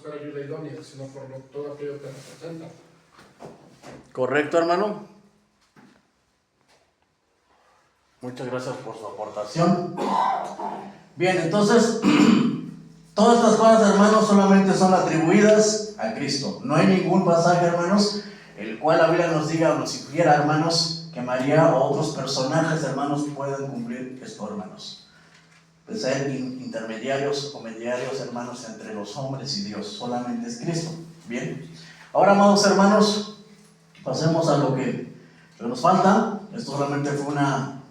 buscar ayuda idónea, sino por todo aquello que representa. ¿Correcto, hermano? Muchas gracias por su aportación. Bien, entonces, todas estas cosas, hermanos, solamente son atribuidas a Cristo. No hay ningún pasaje, hermanos, el cual la Biblia nos diga o nos sugiera, hermanos, que María o otros personajes, hermanos, puedan cumplir esto, hermanos. De ser intermediarios o mediarios, hermanos, entre los hombres y Dios. Solamente es Cristo. Bien. Ahora, amados hermanos, pasemos a lo que nos falta. Esto solamente fue una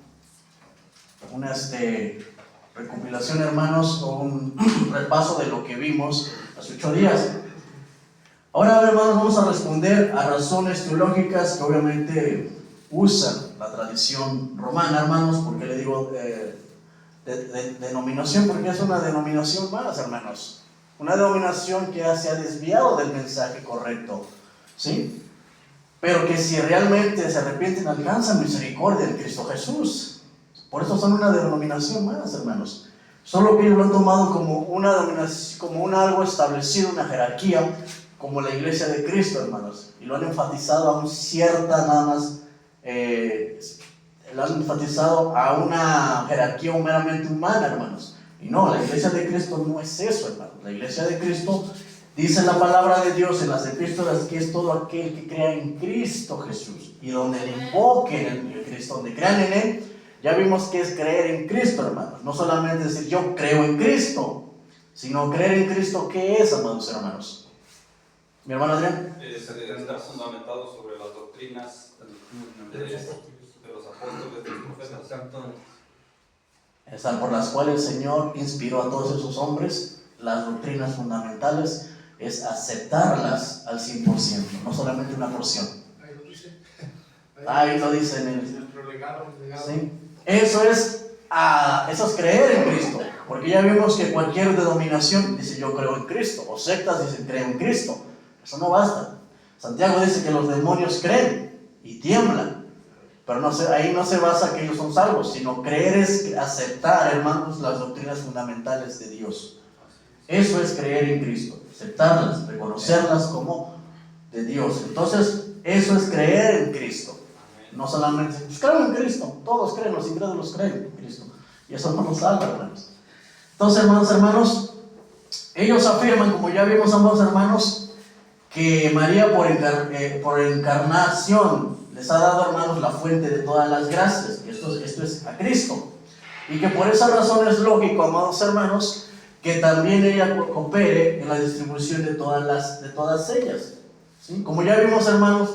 recopilación, hermanos, o un repaso de lo que vimos hace 8 días. Ahora, hermanos, vamos a responder a razones teológicas que obviamente usan la tradición romana, hermanos. ¿Por qué le digo denominación? Porque es una denominación más, hermanos. Una denominación que se ha desviado del mensaje correcto, ¿sí? Pero que si realmente se arrepienten, alcanzan misericordia en Cristo Jesús. Por eso son una denominación más, hermanos. Solo que ellos lo han tomado como una denominación, como algo establecido, una jerarquía, como la iglesia de Cristo, hermanos. Y lo han enfatizado a nada más, lo han enfatizado a una jerarquía meramente humana, hermanos. Y no, la iglesia de Cristo no es eso, hermanos. La iglesia de Cristo, dice la palabra de Dios en las epístolas, que es todo aquel que crea en Cristo Jesús. Y donde le invoquen en Cristo, donde crean en Él, ya vimos que es creer en Cristo, hermanos. No solamente decir yo creo en Cristo, sino creer en Cristo. ¿Qué es, amados hermanos? ¿Mi hermano Adrián? Está fundamentado sobre las doctrinas de los apóstoles, de los profetas. Esas por las cuales el Señor inspiró a todos esos hombres. Las doctrinas fundamentales es aceptarlas al 100%, no solamente una porción. Ahí lo dice. Ahí lo dice en el nuestro legado. ¿Sí? Eso es creer en Cristo. Porque ya vimos que cualquier denominación dice yo creo en Cristo, o sectas dicen creo en Cristo. Eso no basta. Santiago dice que los demonios creen y tiemblan, pero ahí no se basa que ellos son salvos, sino creer es aceptar, hermanos, las doctrinas fundamentales de Dios. Eso es creer en Cristo, aceptarlas, reconocerlas como de Dios. Entonces, eso es creer en Cristo. No solamente, pues creo en Cristo, todos creen, los incrédulos creen en Cristo. Y eso no nos salva, hermanos. Entonces, hermanos, ellos afirman, como ya vimos, amados hermanos, que María por encarnación les ha dado, hermanos, la fuente de todas las gracias. Esto es a Cristo. Y que por esa razón es lógico, amados hermanos, que también ella coopere en la distribución de todas ellas. ¿Sí? Como ya vimos, hermanos.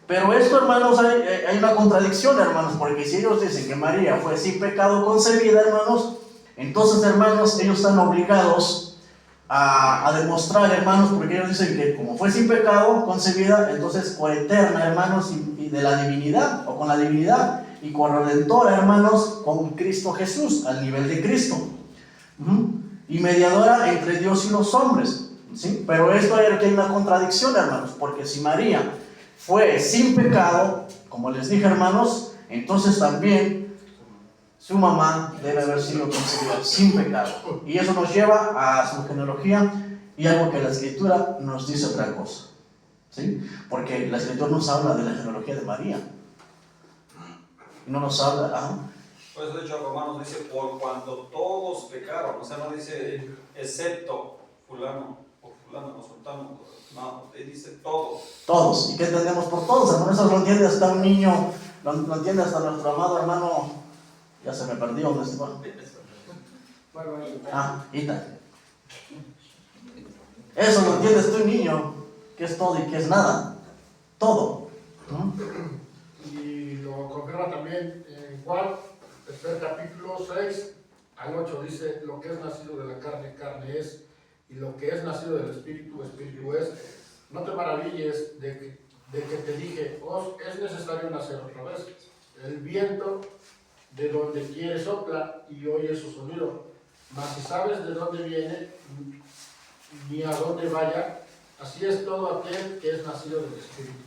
Pero esto, hermanos, hay una contradicción, hermanos, porque si ellos dicen que María fue sin pecado concebida, hermanos, entonces, hermanos, ellos están obligados a demostrar, hermanos, porque ellos dicen que como fue sin pecado concebida, entonces coeterna, hermanos, y de la divinidad, o con la divinidad, y corredentora, hermanos, con Cristo Jesús, al nivel de Cristo, y mediadora entre Dios y los hombres, ¿sí? Pero esto aquí hay una contradicción, hermanos, porque si María fue sin pecado, como les dije, hermanos, entonces también su mamá debe haber sido concebida sin pecado. Y eso nos lleva a su genealogía y algo que la Escritura nos dice otra cosa, ¿sí? Porque la Escritura nos habla de la genealogía de María. No nos habla, Por eso de hecho Romanos dice, por cuanto todos pecaron, o sea, no dice excepto fulano o fulano o sultano, no, dice todos. Todos. ¿Y qué entendemos por todos, hermano? Eso lo entiende hasta un niño, lo entiende hasta nuestro amado hermano, ya se me perdió, ¿dónde está? Ita. Eso lo entiendes tú, niño, que es todo y que es nada. Todo. Y lo confirma también en Juan, capítulo 6 al 8, dice, lo que es nacido de la carne, carne es, y lo que es nacido del espíritu, espíritu es. No te maravilles de que te dije, es necesario nacer otra vez. El viento de donde quiere sopla y oye su sonido, mas si sabes de dónde viene ni a dónde vaya, así es todo aquel que es nacido del espíritu.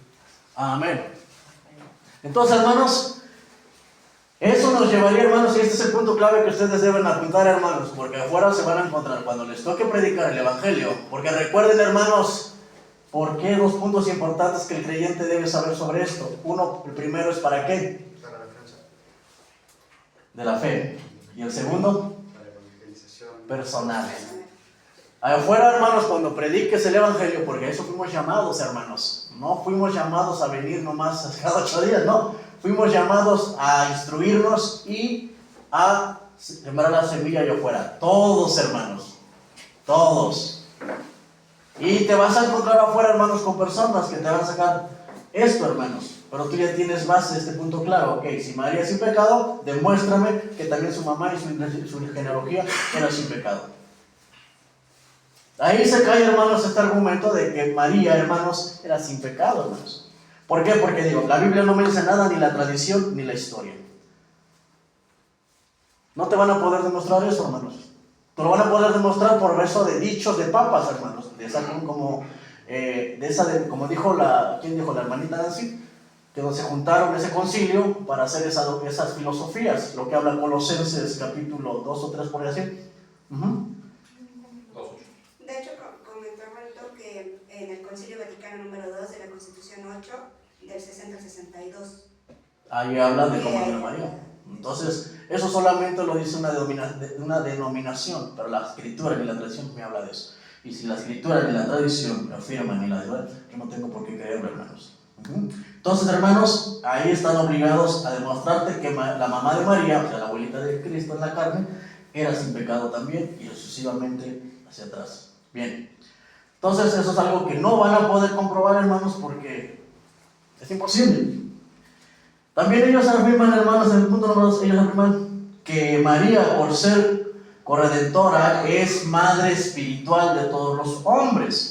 Amén. Entonces, hermanos, Eso nos llevaría, hermanos, y este es el punto clave que ustedes deben apuntar, hermanos, porque afuera se van a encontrar cuando les toque predicar el Evangelio. Porque recuerden, hermanos, ¿por qué? Dos puntos importantes que el creyente debe saber sobre esto. Uno, el primero es ¿para qué? Para la defensa. De la fe. Y el segundo, Para la evangelización. personal. Afuera, hermanos, cuando prediques el Evangelio, porque a eso fuimos llamados, hermanos. No fuimos llamados a venir nomás cada 8 días, no. Fuimos llamados a instruirnos y a sembrar la semilla allá afuera. Todos, hermanos. Todos. Y te vas a encontrar afuera, hermanos, con personas que te van a sacar esto, hermanos. Pero tú ya tienes base, este punto claro. Ok, si María es sin pecado, demuéstrame que también su mamá y su genealogía era sin pecado. Ahí se cae, hermanos, este argumento de que María, hermanos, era sin pecado, hermanos. ¿Por qué? Porque digo, la Biblia no me dice nada, ni la tradición, ni la historia. No te van a poder demostrar eso, hermanos. Te lo van a poder demostrar por eso de dichos de papas, hermanos. Como dijo ¿quién dijo? La hermanita Nancy, que se juntaron en ese concilio para hacer esas filosofías, lo que habla Colosenses capítulo 2 o 3, por así. De hecho, comentó Roberto que en el Concilio Vaticano número 2 de la Constitución 8 del 60 al 62. Ahí habla de cómo era María. Entonces, eso solamente lo dice una denominación, pero la escritura ni la tradición me habla de eso. Y si la escritura ni la tradición me afirman ni la yo no tengo por qué creerlo, hermanos. Entonces, hermanos, ahí están obligados a demostrarte que la mamá de María, o sea, la abuelita de Cristo en la carne, era sin pecado también, y sucesivamente hacia atrás. Bien, entonces eso es algo que no van a poder comprobar, hermanos, porque es imposible. También ellos afirman, hermanos, en el punto número 2, ellos afirman que María, por ser corredentora, es madre espiritual de todos los hombres.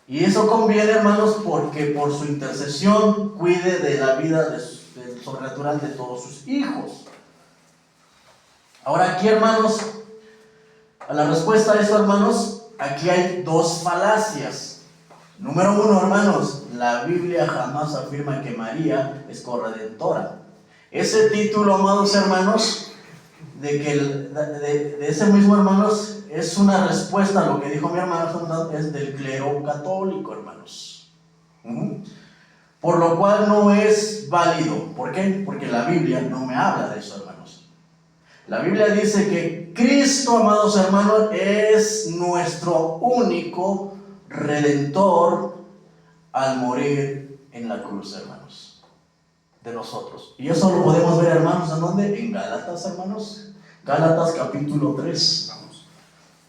Y eso conviene, hermanos, porque por su intercesión cuide de la vida sobrenatural de todos sus hijos. Ahora aquí, hermanos, a la respuesta a esto, hermanos, aquí hay dos falacias. Número 1, hermanos, la Biblia jamás afirma que María es corredentora. Ese título, amados hermanos, de ese mismo, hermanos, es una respuesta a lo que dijo mi hermano, es del clero católico, hermanos. Por lo cual no es válido. ¿Por qué? Porque la Biblia no me habla de eso, hermanos. La Biblia dice que Cristo, amados hermanos, es nuestro único redentor al morir en la cruz, hermanos, de nosotros. Y eso lo podemos ver, hermanos, ¿en dónde? En Gálatas, hermanos. Gálatas capítulo 3.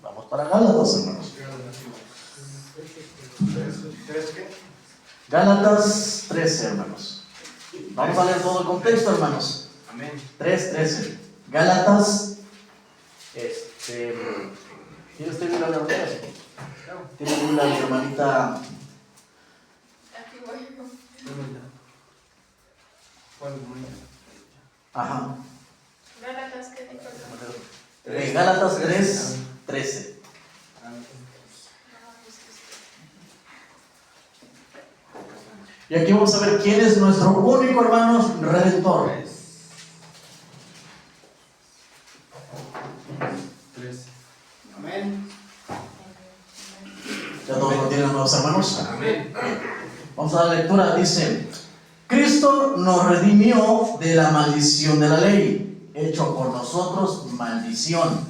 Vamos para Gálatas, hermanos. Gálatas 13, hermanos. Vamos a leer todo el contexto, hermanos. Amén. 3:13. Gálatas. ¿Tienes Biblia, hermano? ¿Tiene Biblia, mi hermanita? Aquí voy. Ajá. Gálatas, ¿qué dijo? Gálatas 3:13. Y aquí vamos a ver quién es nuestro único, hermanos, redentor. 3. Amén. ¿Ya todos lo tienen, nuevos hermanos? Amén. Vamos a la lectura. Dice: Cristo nos redimió de la maldición de la ley, hecho por nosotros maldición,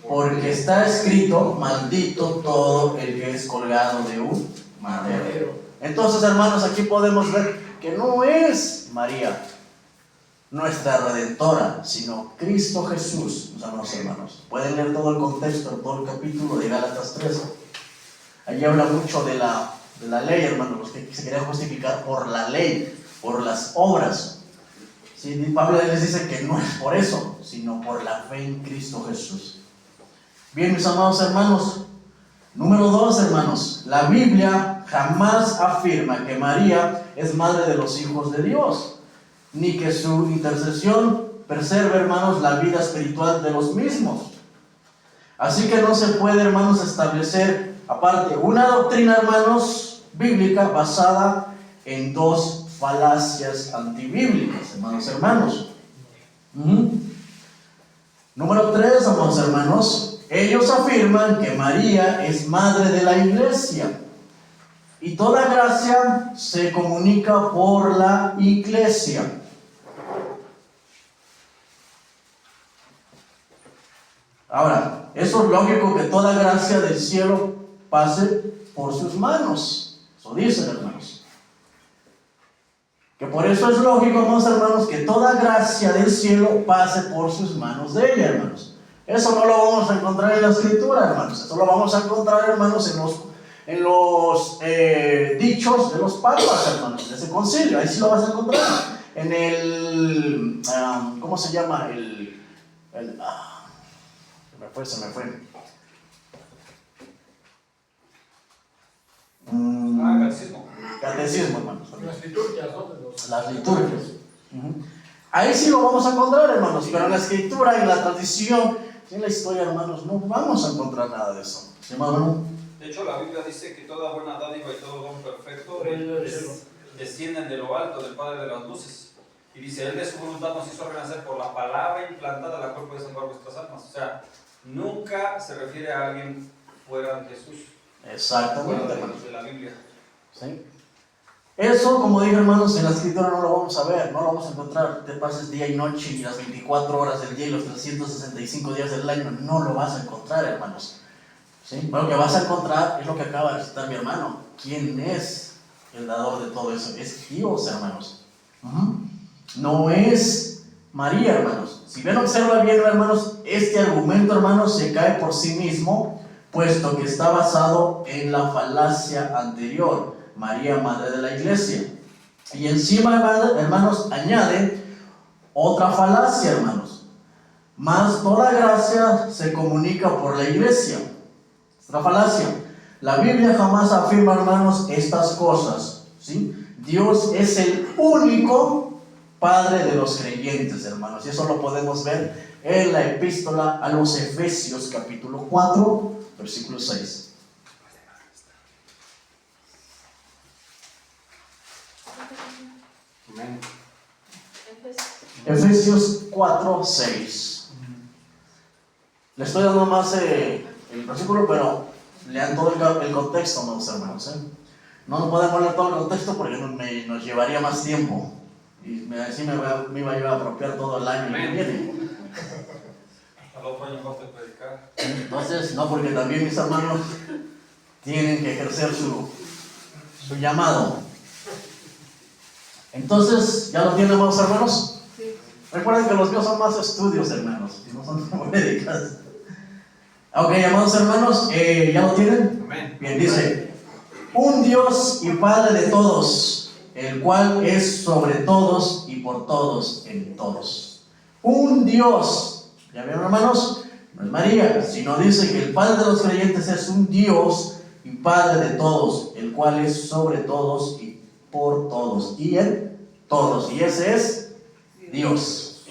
porque está escrito: maldito todo el que es colgado de un madero. Entonces, hermanos, aquí podemos ver que no es María nuestra redentora, sino Cristo Jesús, mis amados hermanos. Pueden leer todo el contexto, todo el capítulo de Gálatas 13. Allí habla mucho de la ley, hermanos, los que se querían justificar por la ley, por las obras. Sí, Pablo les dice que no es por eso, sino por la fe en Cristo Jesús. Bien, mis amados hermanos, número 2, hermanos, la Biblia jamás afirma que María es madre de los hijos de Dios, ni que su intercesión preserve, hermanos, la vida espiritual de los mismos. Así que no se puede, hermanos, establecer, aparte, una doctrina, hermanos, bíblica basada en dos falacias antibíblicas, hermanos. Número 3, amados hermanos, ellos afirman que María es madre de la iglesia y toda gracia se comunica por la iglesia. Ahora, eso es lógico que toda gracia del cielo pase por sus manos. Eso dicen, hermanos. Que por eso es lógico, amados hermanos, que toda gracia del cielo pase por sus manos de ella, hermanos. Eso no lo vamos a encontrar en la escritura, hermanos. Eso lo vamos a encontrar, hermanos, en los dichos de los papas, hermanos, de ese concilio. Ahí sí lo vas a encontrar. En el, ¿cómo se llama? Se me fue. Catecismo. Catecismo, hermanos. Las liturgias, ¿no? Las liturgias. Ahí sí lo vamos a encontrar, hermanos, pero en la escritura, en la tradición, en la historia, hermanos, no vamos a encontrar nada de eso. ¿Sí, hermano? De hecho, la Biblia dice que toda buena dádiva y todo don perfecto descienden de lo alto del Padre de las luces. Y dice, Él de su voluntad nos hizo renacer por la palabra implantada, la cual puede salvar vuestras almas. O sea, nunca se refiere a alguien fuera de Jesús. Exactamente, Fuera hermanos. de la Biblia. ¿Sí? Eso, como dije, hermanos, en la escritura no lo vamos a ver, no lo vamos a encontrar. Te pases día y noche y las 24 horas del día y los 365 días del año, no lo vas a encontrar, hermanos. ¿Sí? Lo que vas a encontrar es lo que acaba de citar mi hermano. ¿Quién es el dador de todo eso? Es Dios, hermanos. No es María, hermanos. Si bien observa bien, hermanos, este argumento, hermanos, se cae por sí mismo, puesto que está basado en la falacia anterior. María, madre de la iglesia. Y encima, hermanos, añade otra falacia, hermanos. Mas toda gracia se comunica por la iglesia. Otra falacia. La Biblia jamás afirma, hermanos, estas cosas, ¿sí? Dios es el único Padre de los creyentes, hermanos. Y eso lo podemos ver en la epístola a los Efesios, capítulo 4, versículo 6. Amén. Efesios 4, 6. Le estoy dando más el versículo, pero lean todo el contexto, amados hermanos. No podemos leer todo el contexto porque nos llevaría más tiempo. Y así me iba yo a apropiar todo el año que viene. Al otro año vas a predicar. Entonces, no, porque también mis hermanos tienen que ejercer su llamado. Entonces, ¿ya lo tienen, amados hermanos? Sí. Recuerden que los míos son más estudios, hermanos, y no son médicas. Ok, amados hermanos, ¿ya lo tienen? Amén. Bien, dice: un Dios y Padre de todos, el cual es sobre todos y por todos en todos. Un Dios, ¿ya vieron, hermanos? No es María, sino dice que el Padre de los creyentes es un Dios y Padre de todos, el cual es sobre todos y por todos y en todos. Y ese es Dios.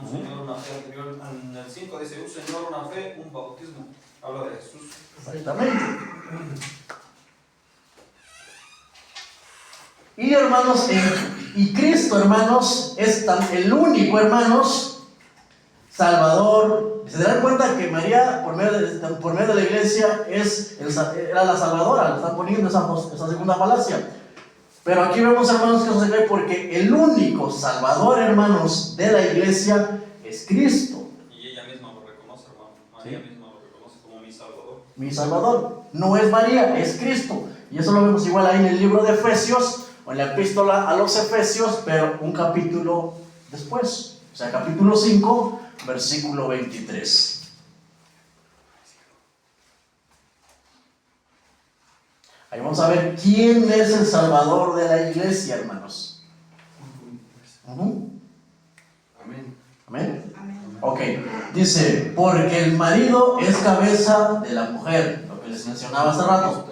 Un Señor, una fe anterior. En el 5 dice, un Señor, una fe, un bautismo. Habla de Jesús. Exactamente. Y hermanos, y Cristo, hermanos, es el único, hermanos, Salvador. Se dan cuenta que María, por medio de la iglesia, era la Salvadora. Están poniendo esa segunda falacia. Pero aquí vemos, hermanos, que eso se cae porque el único Salvador, hermanos, de la iglesia es Cristo. Y ella misma lo reconoce, hermano. María misma lo reconoce como mi Salvador. Mi Salvador. No es María, es Cristo. Y eso lo vemos igual ahí en el libro de Efesios, o en la epístola a los Efesios, pero un capítulo después. O sea, capítulo 5, versículo 23. Ahí vamos a ver quién es el Salvador de la iglesia, hermanos. Amén. ¿Amén? Amén. Ok, dice, porque el marido es cabeza de la mujer, lo que les mencionaba hace rato.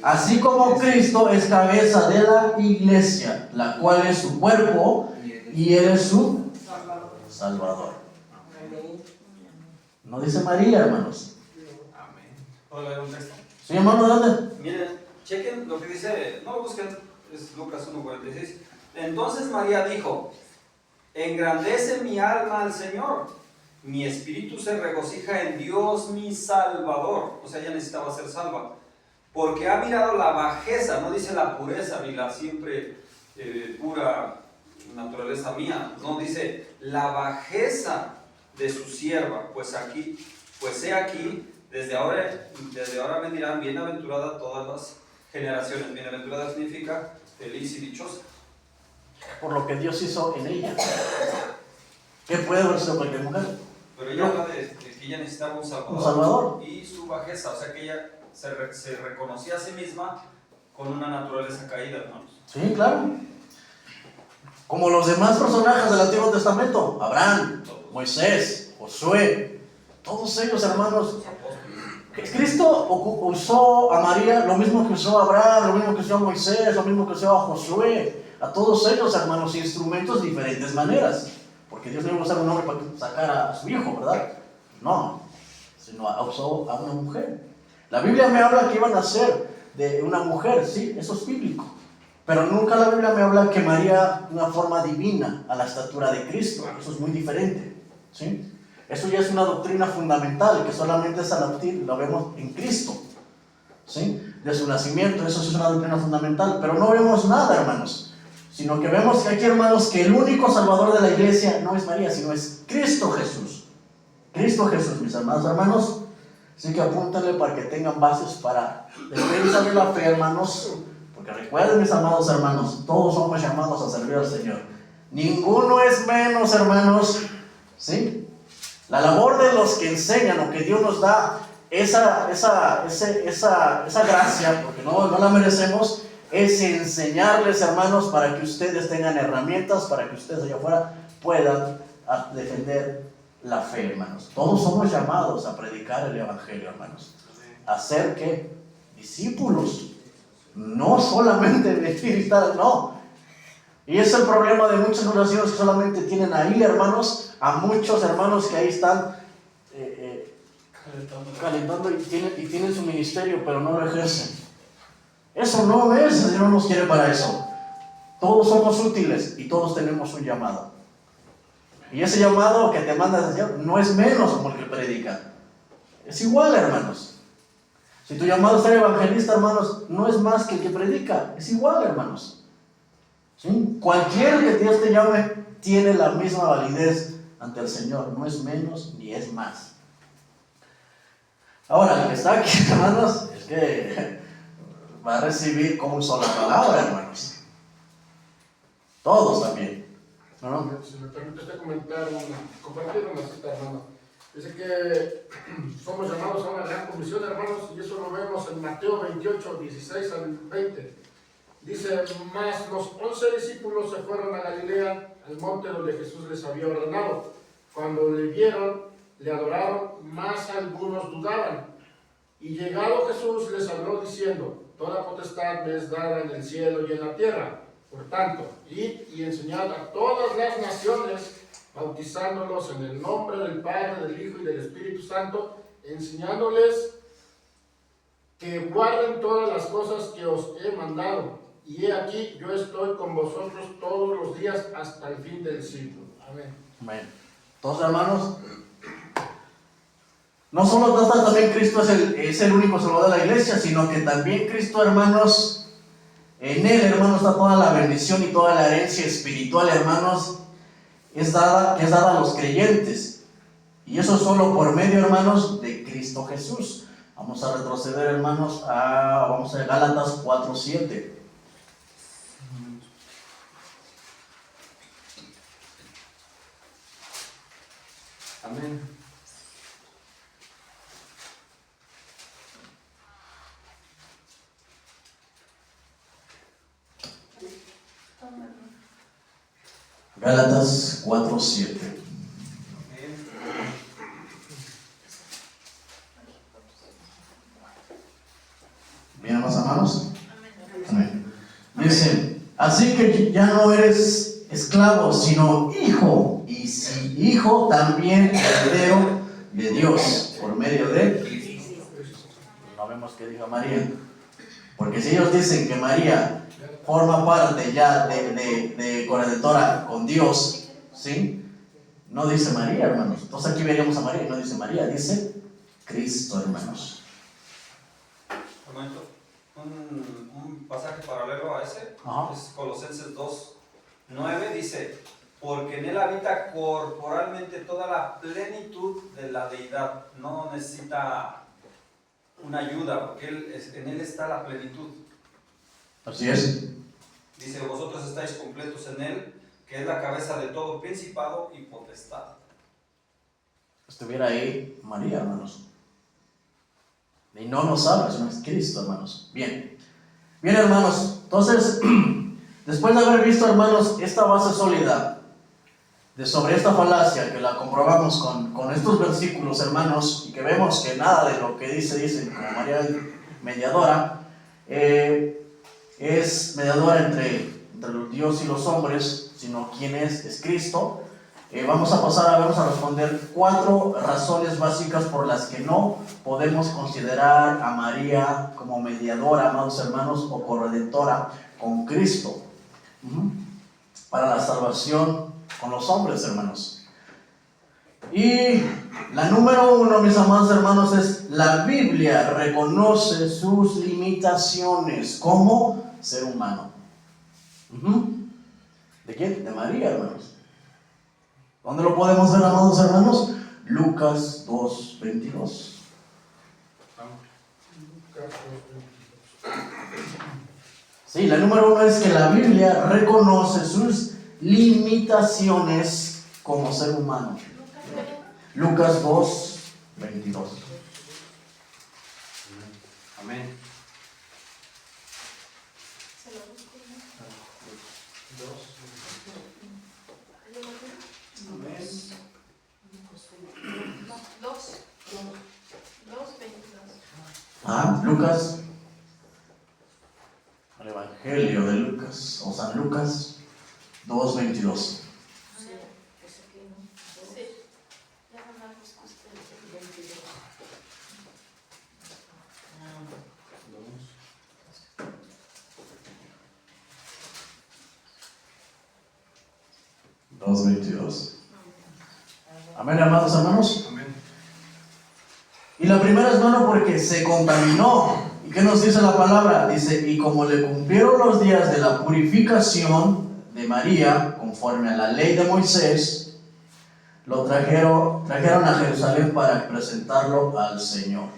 Así como Cristo es cabeza de la iglesia, la cual es su cuerpo y él es su Salvador. No dice María, hermanos. Amén. ¿Puedo leer un texto? ¿Sí, hermano? ¿De dónde? Miren, chequen lo que dice, no lo busquen, es Lucas 1:46. Entonces María dijo, Engrandece mi alma al Señor. Mi espíritu se regocija en Dios mi Salvador. O sea, ella necesitaba ser salva. Porque ha mirado la bajeza, no dice la pureza ni la siempre pura naturaleza mía. No, dice la bajeza de su sierva. Pues he aquí, desde ahora me dirán bienaventurada todas las generaciones. Bienaventurada significa feliz y dichosa. Por lo que Dios hizo en ella. ¿Qué puede haber sido cualquier mujer? Pero ella habla de que ella necesitaba un salvador. Un salvador. Y su bajeza, o sea que ella se reconocía a sí misma con una naturaleza caída, hermanos. Sí, claro. Como los demás personajes del Antiguo Testamento. Abraham, Moisés, Josué. Todos ellos, hermanos. Cristo usó a María lo mismo que usó a Abraham, lo mismo que usó a Moisés, lo mismo que usó a Josué. A todos ellos, hermanos, instrumentos de diferentes maneras. Porque Dios no iba a usar un hombre para sacar a su hijo, ¿verdad? No, sino usó a una mujer. La Biblia me habla que iban a ser de una mujer, sí, eso es bíblico. Pero nunca la Biblia me habla que María de una forma divina a la estatura de Cristo. Eso es muy diferente, ¿sí? Eso ya es una doctrina fundamental, que solamente esa la vemos en Cristo, ¿sí? De su nacimiento, eso sí es una doctrina fundamental. Pero no vemos nada, hermanos. Sino que vemos que aquí, hermanos, que el único salvador de la iglesia no es María, sino es Cristo Jesús. Cristo Jesús, mis amados hermanos. Así que apúntenle para que tengan bases para defensa de la fe, hermanos. Porque recuerden, mis amados hermanos, todos somos llamados a servir al Señor. Ninguno es menos, hermanos. ¿Sí? La labor de los que enseñan o que Dios nos da esa gracia, porque no la merecemos, es enseñarles, hermanos, para que ustedes tengan herramientas, para que ustedes allá afuera puedan defender la fe, hermanos. Todos somos llamados a predicar el Evangelio, hermanos. A ser, ¿qué? Discípulos. No solamente vestir y tal, no. Y es el problema de muchas oraciones que solamente tienen ahí, hermanos, a muchos hermanos que ahí están calentando y tienen su ministerio, pero no lo ejercen. Eso no es, el Señor nos quiere para eso. Todos somos útiles y todos tenemos un llamado. Y ese llamado que te manda el Señor no es menos como el que predica. Es igual, hermanos. Si tu llamado es ser evangelista, hermanos, no es más que el que predica. Es igual, hermanos. ¿Sí? Cualquier que Dios te llame tiene la misma validez ante el Señor. No es menos ni es más. Ahora, el que está aquí, hermanos, es que va a recibir como un sola palabra, hermanos. Todos también. ¿No? Si me permite usted compartir una cita, hermano. Dice que somos llamados a una gran comisión, hermanos, y eso lo vemos en Mateo 28, 16 al 20. Dice, mas los 11 discípulos se fueron a Galilea, al monte donde Jesús les había ordenado. Cuando le vieron, le adoraron, mas algunos dudaban. Y llegado Jesús les habló diciendo, toda potestad me es dada en el cielo y en la tierra. Por tanto, id y enseñad a todas las naciones, bautizándolos en el nombre del Padre, del Hijo y del Espíritu Santo, enseñándoles que guarden todas las cosas que os he mandado. Y he aquí, yo estoy con vosotros todos los días hasta el fin del siglo. Amén. Amén. Entonces, hermanos, no solo también Cristo es el único salvador de la iglesia, sino que también Cristo, hermanos, en Él, hermanos, está toda la bendición y toda la herencia espiritual, hermanos, que es dada a los creyentes. Y eso solo por medio, hermanos, de Cristo Jesús. Vamos a retroceder, hermanos, vamos a Gálatas 4:7. Amén. Gálatas 4:7. Bien, hermanos. Amén. Dice, así que ya no eres esclavo, sino hijo, y si hijo, también heredero de Dios, por medio de Cristo. No vemos que diga María, porque si ellos dicen que María forma parte ya de corredentora con Dios, ¿sí? No dice María, hermanos. Entonces aquí veríamos a María, no dice María, dice Cristo, hermanos. Un momento. Un pasaje paralelo a ese Ajá. es Colosenses 2:9, dice: porque en él habita corporalmente toda la plenitud de la deidad. No necesita una ayuda, porque en él está la plenitud. Así es. Dice: vosotros estáis completos en él, que es la cabeza de todo principado y potestad. Estuviera ahí María, hermanos. Y no nos habla, sino es Cristo, hermanos. Bien. Bien, hermanos. Entonces, después de haber visto, hermanos, esta base sólida sobre esta falacia, que la comprobamos con estos versículos, hermanos, y que vemos que nada de lo que dicen como María mediadora, es mediadora entre Dios y los hombres, sino quién es Cristo. Vamos a responder 4 razones básicas por las que no podemos considerar a María como mediadora, amados hermanos, o corredentora con Cristo para la salvación con los hombres, hermanos. Y la número 1, mis amados hermanos, es: la Biblia reconoce sus limitaciones como ser humano. ¿De quién? De María, hermanos. ¿Dónde lo podemos ver, amados hermanos? Lucas 2:22. Sí, la número 1 es que la Biblia reconoce sus limitaciones como ser humano. Lucas 2:22. Amén. Se lo busco, ¿no? 2:22. Lucas, el Evangelio de Lucas, o San Lucas 2:22. Sí, ya no me busco usted. 2:22. Amén, amados hermanos. Amén. Y la primera, hermano, porque se contaminó. ¿Y qué nos dice la palabra? Dice: y como le cumplieron los días de la purificación de María, conforme a la ley de Moisés, lo trajeron a Jerusalén para presentarlo al Señor.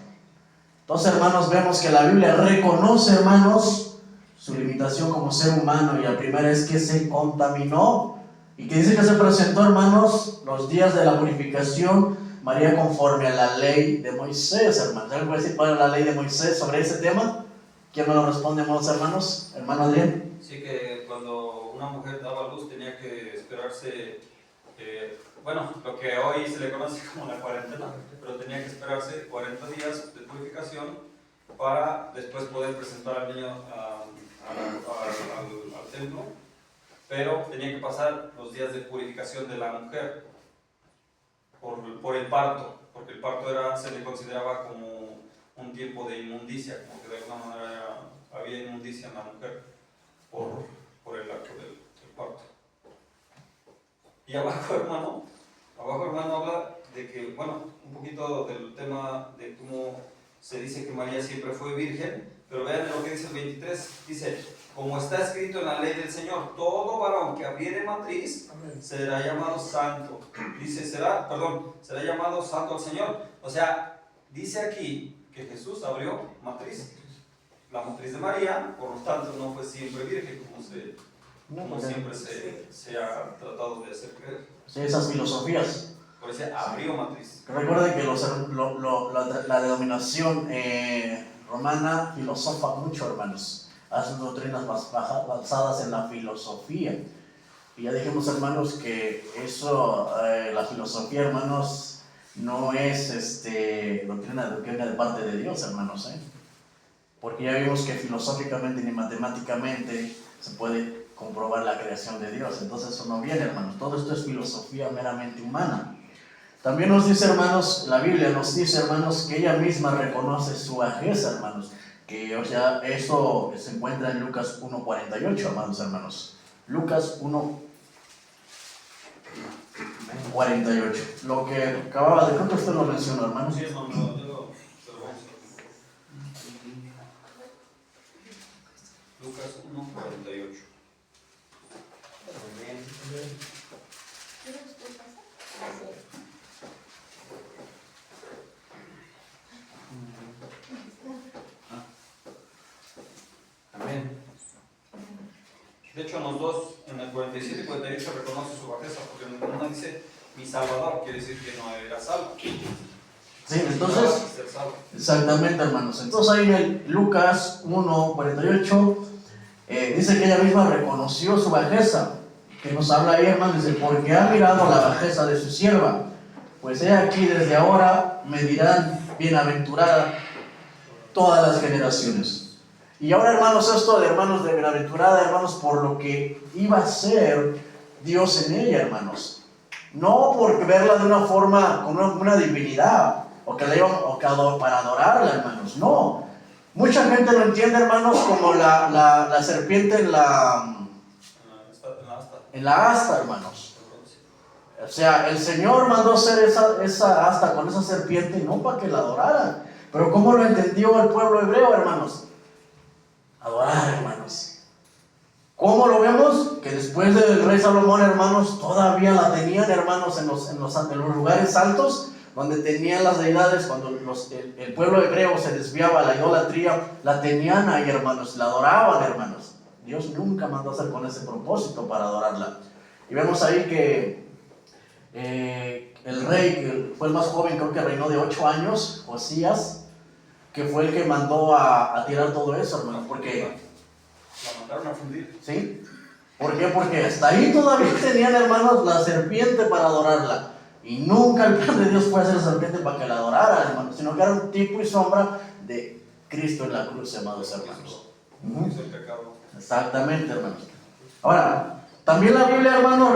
Entonces, hermanos, vemos que la Biblia reconoce, hermanos, su limitación como ser humano. Y la primera es que se contaminó. Y que dice que se presentó, hermanos, los días de la purificación María conforme a la ley de Moisés, hermanos. ¿Alguien puede decir cuál es la ley de Moisés sobre ese tema? ¿Quién me lo responde, hermanos? Hermano Adrián. Sí, que cuando una mujer daba luz tenía que esperarse, lo que hoy se le conoce como la cuarentena, pero tenía que esperarse 40 días de purificación para después poder presentar al niño al templo, pero tenía que pasar los días de purificación de la mujer por el parto, porque el parto se le consideraba como un tiempo de inmundicia, como que de alguna manera había inmundicia en la mujer por el acto del parto. Y abajo, hermano, habla de que, un poquito del tema de cómo se dice que María siempre fue virgen, pero vean lo que dice el 23, dice: como está escrito en la ley del Señor, todo varón que abriere matriz será llamado santo. Dice, será llamado santo al Señor. O sea, dice aquí que Jesús abrió matriz, la matriz de María, por lo tanto no fue siempre virgen, como siempre se ha tratado de hacer creer. Sí, esas filosofías. Por eso abrió matriz. Recuerden que la denominación romana filosofa mucho, hermanos. Hacen doctrinas basadas en la filosofía. Y ya dijimos, hermanos, que eso, la filosofía, hermanos, no es doctrina de parte de Dios, hermanos. Porque ya vimos que filosóficamente ni matemáticamente se puede comprobar la creación de Dios. Entonces eso no viene, hermanos. Todo esto es filosofía meramente humana. También nos dice, hermanos, la Biblia nos dice, hermanos, que ella misma reconoce su bajeza, hermanos. Que, eso se encuentra en Lucas 1:48, amados hermanos. Lucas 1. 48. Lo que acababa de, creo que usted lo mencionó, hermano. Sí, hermano, yo lo vamos a Lucas 1:48. ¿Quieres usted pasar? Amén. De hecho, en los dos, en el 47 y 48, reconoce su bajeza, porque en uno dice, mi Salvador, quiere decir que no era salvo. Sí, entonces, Ser salvo. exactamente, hermanos. Entonces ahí en el Lucas 1:48 dice que ella misma reconoció su bajeza. Que nos habla ahí, hermanos, dice, porque ha mirado la bajeza de su sierva. Pues he aquí, desde ahora me dirán bienaventurada todas las generaciones. Y ahora, hermanos, esto de hermanos de bienaventurada, hermanos, por lo que iba a ser Dios en ella, hermanos. No por verla de una forma, como una divinidad, para adorarla, hermanos. No. Mucha gente lo entiende, hermanos, como la serpiente en la asta, hermanos. O sea, el Señor mandó hacer esa asta con esa serpiente, no para que la adoraran. Pero ¿cómo lo entendió el pueblo hebreo, hermanos? Adorar, hermanos. ¿Cómo lo vemos? Que después del rey Salomón, hermanos, todavía la tenían, hermanos, en los lugares altos, donde tenían las deidades. Cuando el pueblo hebreo se desviaba a la idolatría, la tenían ahí, hermanos, la adoraban, hermanos. Dios nunca mandó hacer con ese propósito para adorarla. Y vemos ahí que el rey, que fue el más joven, creo que reinó de 8 años, Josías, que fue el que mandó a tirar todo eso, hermanos, porque... La mandaron a fundir. ¿Sí? ¿Por qué? Porque hasta ahí todavía tenían, hermanos, la serpiente para adorarla. Y nunca el plan de Dios fue hacer la serpiente para que la adoraran, hermanos, sino que era un tipo y sombra de Cristo en la cruz, amados hermanos. Es el pecado. Exactamente, hermanos. Ahora, también la Biblia, hermanos,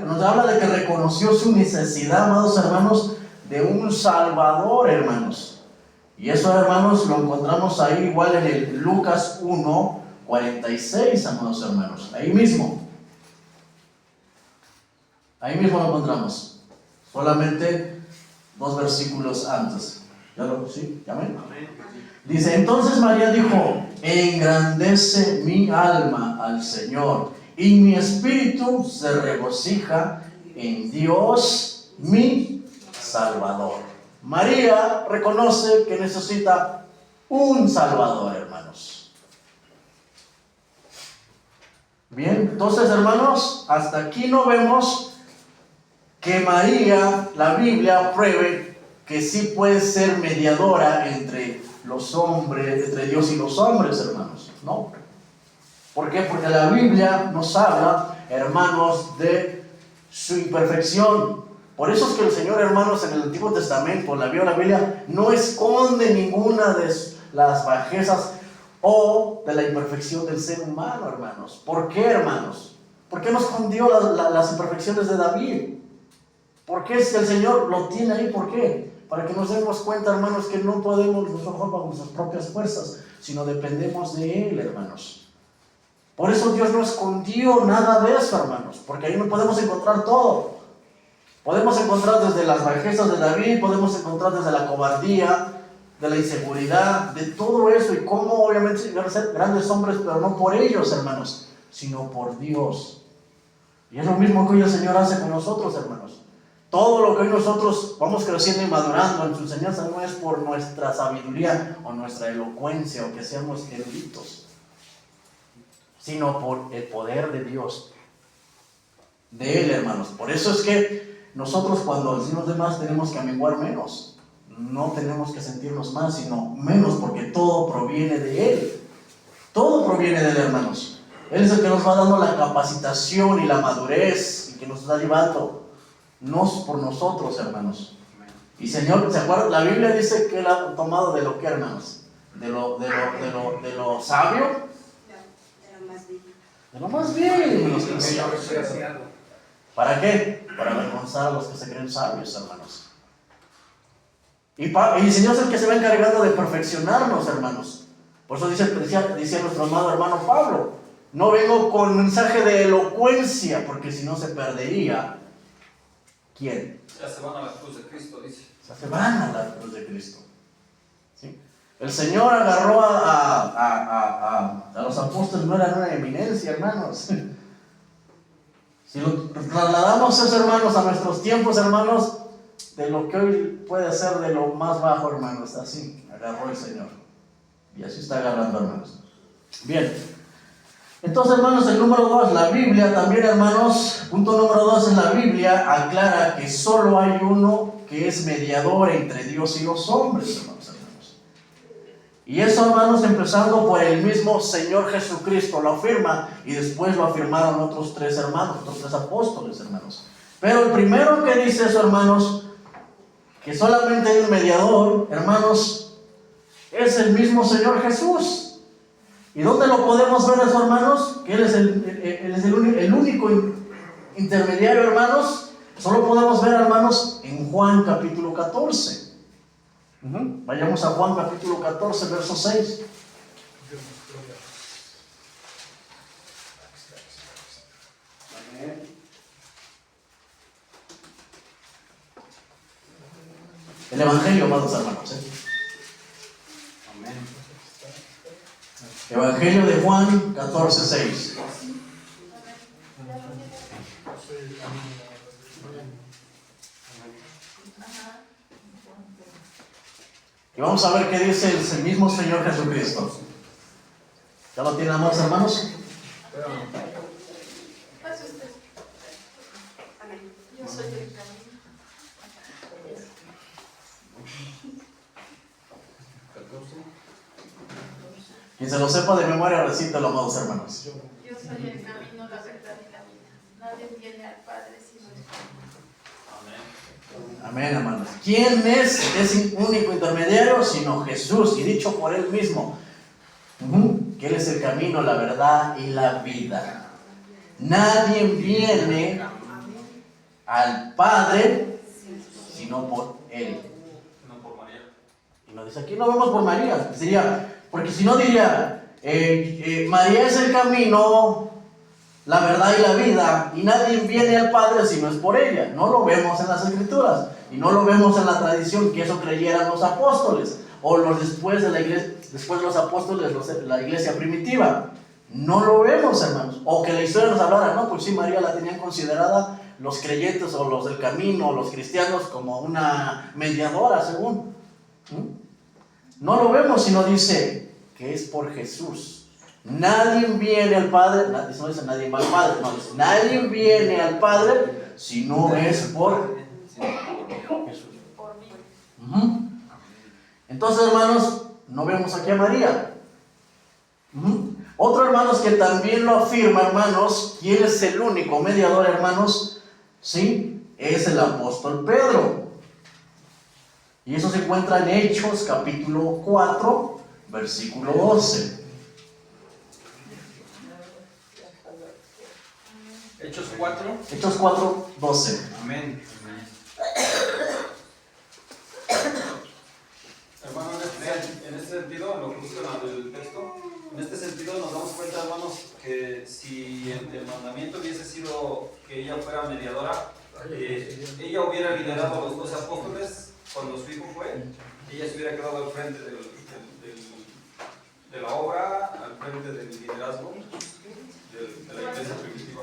nos habla de que reconoció su necesidad, amados hermanos, de un Salvador, hermanos. Y eso, hermanos, lo encontramos ahí igual en el Lucas 1:46, amados hermanos. Ahí mismo lo encontramos. Solamente 2 versículos antes. ¿Ya lo sí? ¿Amén? Dice, entonces María dijo, engrandece mi alma al Señor, y mi espíritu se regocija en Dios mi Salvador. María reconoce que necesita un Salvador, hermanos. Bien, entonces, hermanos, hasta aquí no vemos que María, la Biblia, pruebe que sí puede ser mediadora entre los hombres, entre Dios y los hombres, hermanos. ¿No? ¿Por qué? Porque la Biblia nos habla, hermanos, de su imperfección. Por eso es que el Señor, hermanos, en el Antiguo Testamento, la Biblia no esconde ninguna de las bajezas o de la imperfección del ser humano, hermanos. ¿Por qué, hermanos? ¿Por qué no escondió las imperfecciones de David? ¿Por qué es que el Señor lo tiene ahí? ¿Por qué? Para que nos demos cuenta, hermanos, que no podemos nosotros con nuestras propias fuerzas, sino dependemos de Él, hermanos. Por eso Dios no escondió nada de eso, hermanos, porque ahí no podemos encontrar todo. Podemos encontrar desde las bajezas de David, podemos encontrar desde la cobardía, de la inseguridad, de todo eso, y cómo obviamente llegar a ser grandes hombres, pero no por ellos, hermanos, sino por Dios. Y es lo mismo que hoy el Señor hace con nosotros, hermanos. Todo lo que hoy nosotros vamos creciendo y madurando en su enseñanza no es por nuestra sabiduría o nuestra elocuencia o que seamos eruditos, sino por el poder de Dios, de Él, hermanos. Por eso es que nosotros cuando decimos de más tenemos que amenguar menos. No tenemos que sentirnos más, sino menos, porque todo proviene de Él. Todo proviene de Él, hermanos. Él es el que nos va dando la capacitación y la madurez y que nos está llevando. No por nosotros, hermanos. Y Señor, ¿se acuerdan? La Biblia dice que Él ha tomado de lo que, hermanos, de lo sabio, de lo más bien, ¿para qué? Para avergonzar a los que se creen sabios, hermanos. Y el Señor es el que se va encargando de perfeccionarnos, hermanos. Por eso decía nuestro amado hermano Pablo, No vengo con mensaje de elocuencia, porque si no se perdería. ¿Quién? Ya se van a la cruz de Cristo, dice. O sea, se van a la cruz de Cristo. ¿Sí? El Señor agarró a los apóstoles, no eran una eminencia, hermanos. Si lo trasladamos eso, hermanos, a nuestros tiempos, hermanos, de lo que hoy puede ser de lo más bajo, hermanos, así agarró el Señor. Y así está agarrando, hermanos. Bien. Entonces, hermanos, el número 2, la Biblia también, hermanos, punto número 2 en la Biblia aclara que solo hay uno que es mediador entre Dios y los hombres, hermanos. Y eso, hermanos, empezando por el mismo Señor Jesucristo lo afirma, y después lo afirmaron otros 3 hermanos, otros 3 apóstoles, hermanos. Pero el primero que dice eso, hermanos, que solamente hay un mediador, hermanos, es el mismo Señor Jesús. ¿Y dónde lo podemos ver eso, hermanos? Que Él es el único intermediario, hermanos. Solo podemos ver, hermanos, en Juan capítulo 14. Vayamos a Juan capítulo 14, verso 6. El Evangelio, amados hermanos. Amén. Evangelio de Juan 14, 6. Y vamos a ver qué dice el mismo Señor Jesucristo. ¿Ya lo tienen, amados hermanos? Pase usted. Amén. Yo soy el camino. Quien se lo sepa de memoria, recítelo, amados hermanos. Yo soy el camino, la verdad y la vida. Nadie viene al Padre sino es por mí. Amén. Amén, hermanos. ¿Quién es ese único intermediario? Sino Jesús, y dicho por Él mismo, que Él es el camino, la verdad y la vida. Nadie viene al Padre sino por Él. No por María. Y no dice aquí, no vemos por María. Sería, porque si no diría, María es el camino, la verdad y la vida, y nadie viene al Padre si no es por ella. No lo vemos en las Escrituras, y no lo vemos en la tradición, que eso creyeran los apóstoles, o los después de la iglesia, después de los apóstoles, la iglesia primitiva. No lo vemos, hermanos. O que la historia nos hablara, no, pues sí, María la tenían considerada los creyentes o los del camino, o los cristianos, como una mediadora, según. No lo vemos, sino dice que es por Jesús. Nadie viene al Padre, no dice nadie va al Padre, no dice nadie viene al Padre si no es por Jesús. Por mí. Entonces, hermanos, no vemos aquí a María. Otro, hermanos, que también lo afirma, hermanos, ¿quién es el único mediador, hermanos? Sí, es el apóstol Pedro. Y eso se encuentra en Hechos capítulo 4, versículo 12. Hechos 4. Hechos 4, 12. Amén. Hermano, en este sentido, en lo que buscan el texto, en este sentido nos damos cuenta, hermanos, que si el mandamiento hubiese sido que ella fuera mediadora, ella hubiera liderado a los 12 apóstoles cuando su hijo fue, ella se hubiera quedado al frente de la obra, al frente del liderazgo de la iglesia primitiva.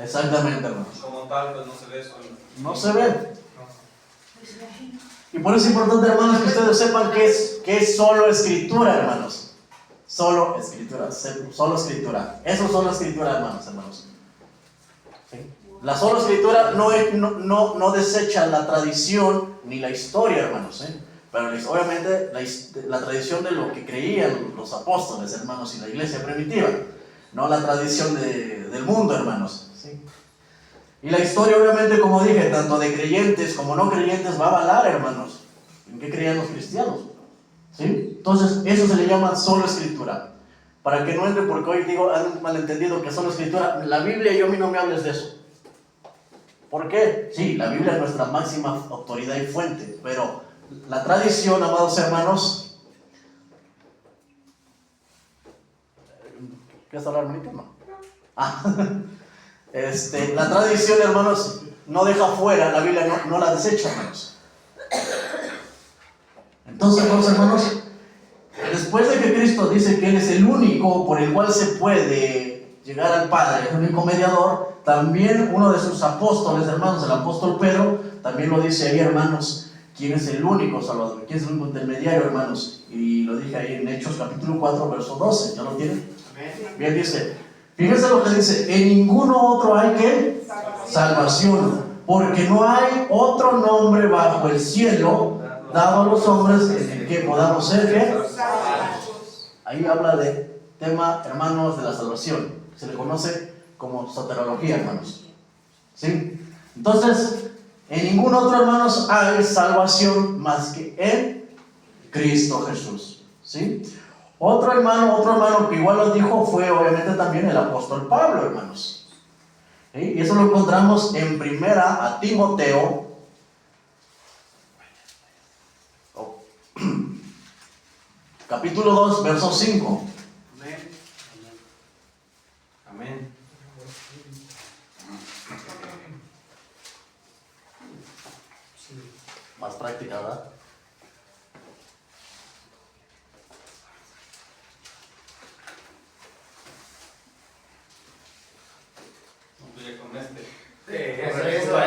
Exactamente, hermanos. Como tal, pues no se ve eso. No se ve. Y por eso es importante, hermanos, que ustedes sepan que es solo escritura, hermanos. Solo escritura. Solo escritura. Eso es solo escritura, hermanos. ¿Sí? La sola escritura no desecha la tradición ni la historia, hermanos. Pero obviamente la tradición de lo que creían los apóstoles, hermanos, y la iglesia primitiva. No la tradición del mundo, hermanos. ¿Sí? Y la historia, obviamente, como dije, tanto de creyentes como no creyentes, va a avalar, hermanos, en qué creían los cristianos. ¿Sí? Entonces, eso se le llama solo escritura. Para que no entre, porque hoy digo, han malentendido que solo escritura. La Biblia, a mí no me hables de eso. ¿Por qué? Sí, la Biblia es nuestra máxima autoridad y fuente, pero la tradición, amados hermanos, ¿Qué está hablando, hermanito? No. La tradición, hermanos, no deja fuera, la Biblia no la desecha, hermanos. Entonces, hermanos, después de que Cristo dice que Él es el único por el cual se puede llegar al Padre, el único mediador, también uno de sus apóstoles, hermanos, el apóstol Pedro, también lo dice ahí, hermanos, quién es el único Salvador, quién es el único intermediario, hermanos. Y lo dije ahí en Hechos capítulo 4, verso 12, ¿ya lo tienen? Bien, dice, fíjense lo que dice, en ninguno otro hay que salvación, porque no hay otro nombre bajo el cielo dado a los hombres en el que podamos ser ¿qué? Ahí habla de tema, hermanos, de la salvación. Se le conoce como soterología, hermanos. ¿Sí? Entonces, en ningún otro, hermanos, hay salvación más que en Cristo Jesús. ¿Sí? Otro hermano que igual lo dijo fue obviamente también el apóstol Pablo, hermanos. ¿Sí? Y eso lo encontramos en primera a Timoteo. Capítulo 2, verso 5. Amén. Amén. Más práctica, ¿verdad? Cumplía con este.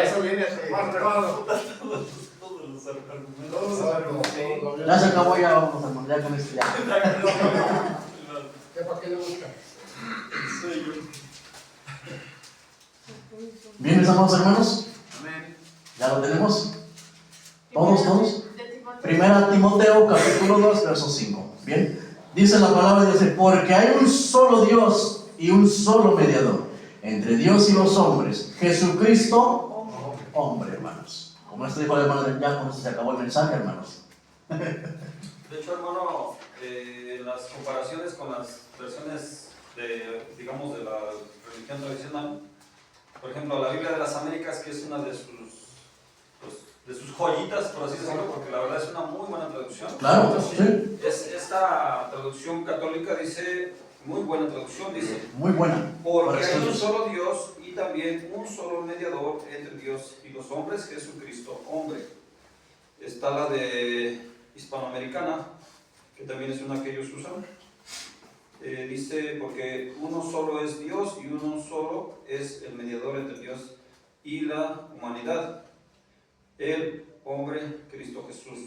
Eso viene más grabado. Ya se acabó, ya vamos, hermanos, ya con esto ya. ¿Qué para qué le gusta? Bien, mis amados hermanos, Amén. ¿ya lo tenemos? ¿Todos? De Timoteo. Primera Timoteo, capítulo 2, verso 5. Bien, dice la palabra, dice, porque hay un solo Dios y un solo mediador entre Dios y los hombres, Jesucristo, hombre, hermanos. Como esto dijo el hermano, ya con esto se acabó el mensaje, hermanos. De hecho, hermano, las comparaciones con las versiones digamos, de la religión tradicional, por ejemplo, la Biblia de las Américas, que es una de sus joyitas, por así decirlo, porque la verdad es una muy buena traducción. Claro, sí, Esta traducción católica dice, muy buena traducción, dice, muy buena. porque Para hay un estudios. solo Dios y también un solo mediador entre Dios y los hombres, Jesucristo, hombre. Está la de Hispanoamericana, que también es una que ellos usan. Dice, porque uno solo es Dios y uno solo es el mediador entre Dios y la humanidad, el hombre, Cristo Jesús.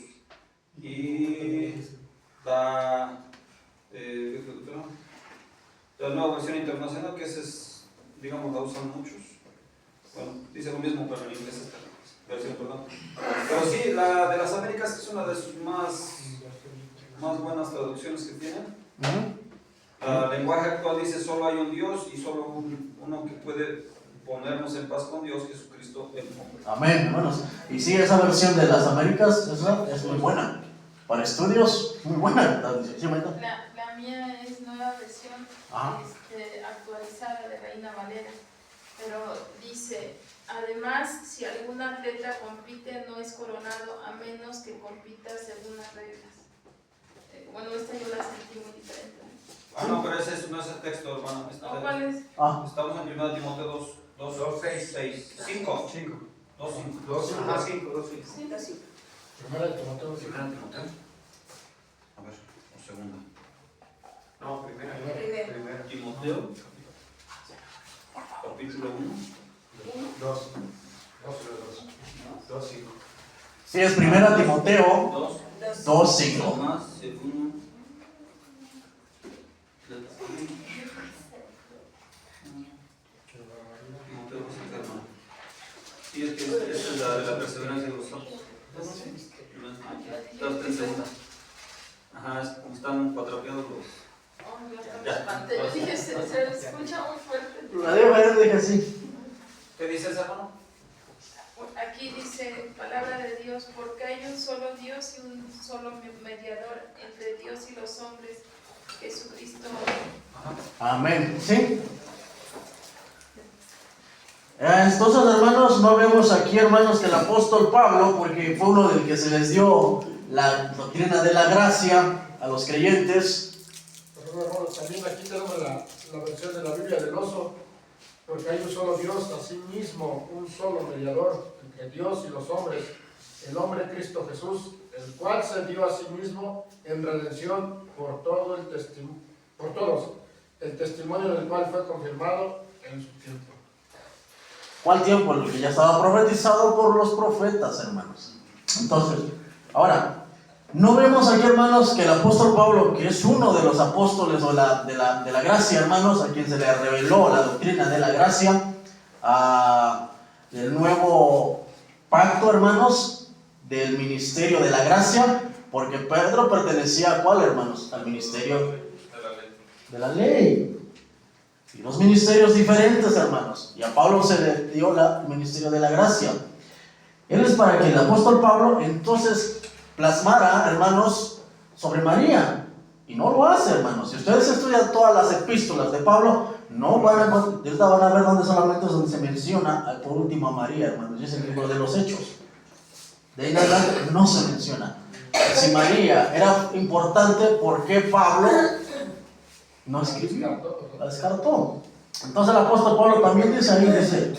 Y la nueva versión internacional, que esa es, digamos, la usan muchos. Bueno, dice lo mismo, pero en inglés esta versión, perdón. Pero sí, la de las Américas es una de sus más buenas traducciones que tienen. El lenguaje actual dice, solo hay un Dios y solo uno que puede ponernos en paz con Dios, Jesucristo, el hombre. Amén, hermanos. Y sí, esa versión de las Américas es muy buena. Para estudios, muy buena. ¿Sí, Marita? La mía es nueva versión actualizada de Reina Valera, pero dice, además, si algún atleta compite, no es coronado a menos que compita según las reglas. Bueno, esta yo la sentí muy diferente. Ah, no, pero ese no es el texto, hermano. ¿Cuál es? Estamos en 1 Timoteo 2, 6, 5. 2, 5. Ajá, 5, 2, 5. Sí, sí. Primera de Timoteo. Primera Timoteo. A ver, o segunda. No, primera. Primera. Timoteo, capítulo 1. 2, 5. Sí, es primera Timoteo 2, 2, 5. más el 1. Sí, es que esa es la de la perseverancia de los santos. Está en segunda. Ajá, es como están cuatrapeados los. Oh, yo hasta me espanté. Yo dije, se escucha muy fuerte. La de dije así. ¿Qué dice ese hermano? Aquí dice, palabra de Dios, porque hay un solo Dios y un solo mediador entre Dios y los hombres, Jesucristo. Amén. ¿Sí? Entonces, hermanos, no vemos aquí, hermanos, que el apóstol Pablo, porque fue uno del que se les dio la doctrina de la gracia a los creyentes. Bueno, también aquí tenemos la versión de la Biblia del oso, porque hay un solo Dios, así mismo, un solo mediador entre Dios y los hombres, el hombre Cristo Jesús, el cual se dio a sí mismo en redención por todos, el testimonio del cual fue confirmado en su tiempo. ¿Cuál tiempo? El que ya estaba profetizado por los profetas, hermanos. Entonces, ahora, no vemos aquí, hermanos, que el apóstol Pablo, que es uno de los apóstoles de la gracia, hermanos, a quien se le reveló la doctrina de la gracia, del nuevo pacto, hermanos, del ministerio de la gracia, porque Pedro pertenecía a ¿cuál, hermanos? Al ministerio de la ley. Y dos ministerios diferentes, hermanos. Y a Pablo se le dio el ministerio de la gracia. Él es para que el apóstol Pablo entonces plasmara, hermanos, sobre María. Y no lo hace, hermanos. Si ustedes estudian todas las epístolas de Pablo, no van a ver donde solamente es donde se menciona por último a María, hermanos. Y es el libro de los Hechos. De ahí en adelante no se menciona. Si María era importante, ¿por qué Pablo no escribió? La descartó. Entonces el apóstol Pablo también dice ahí, dice,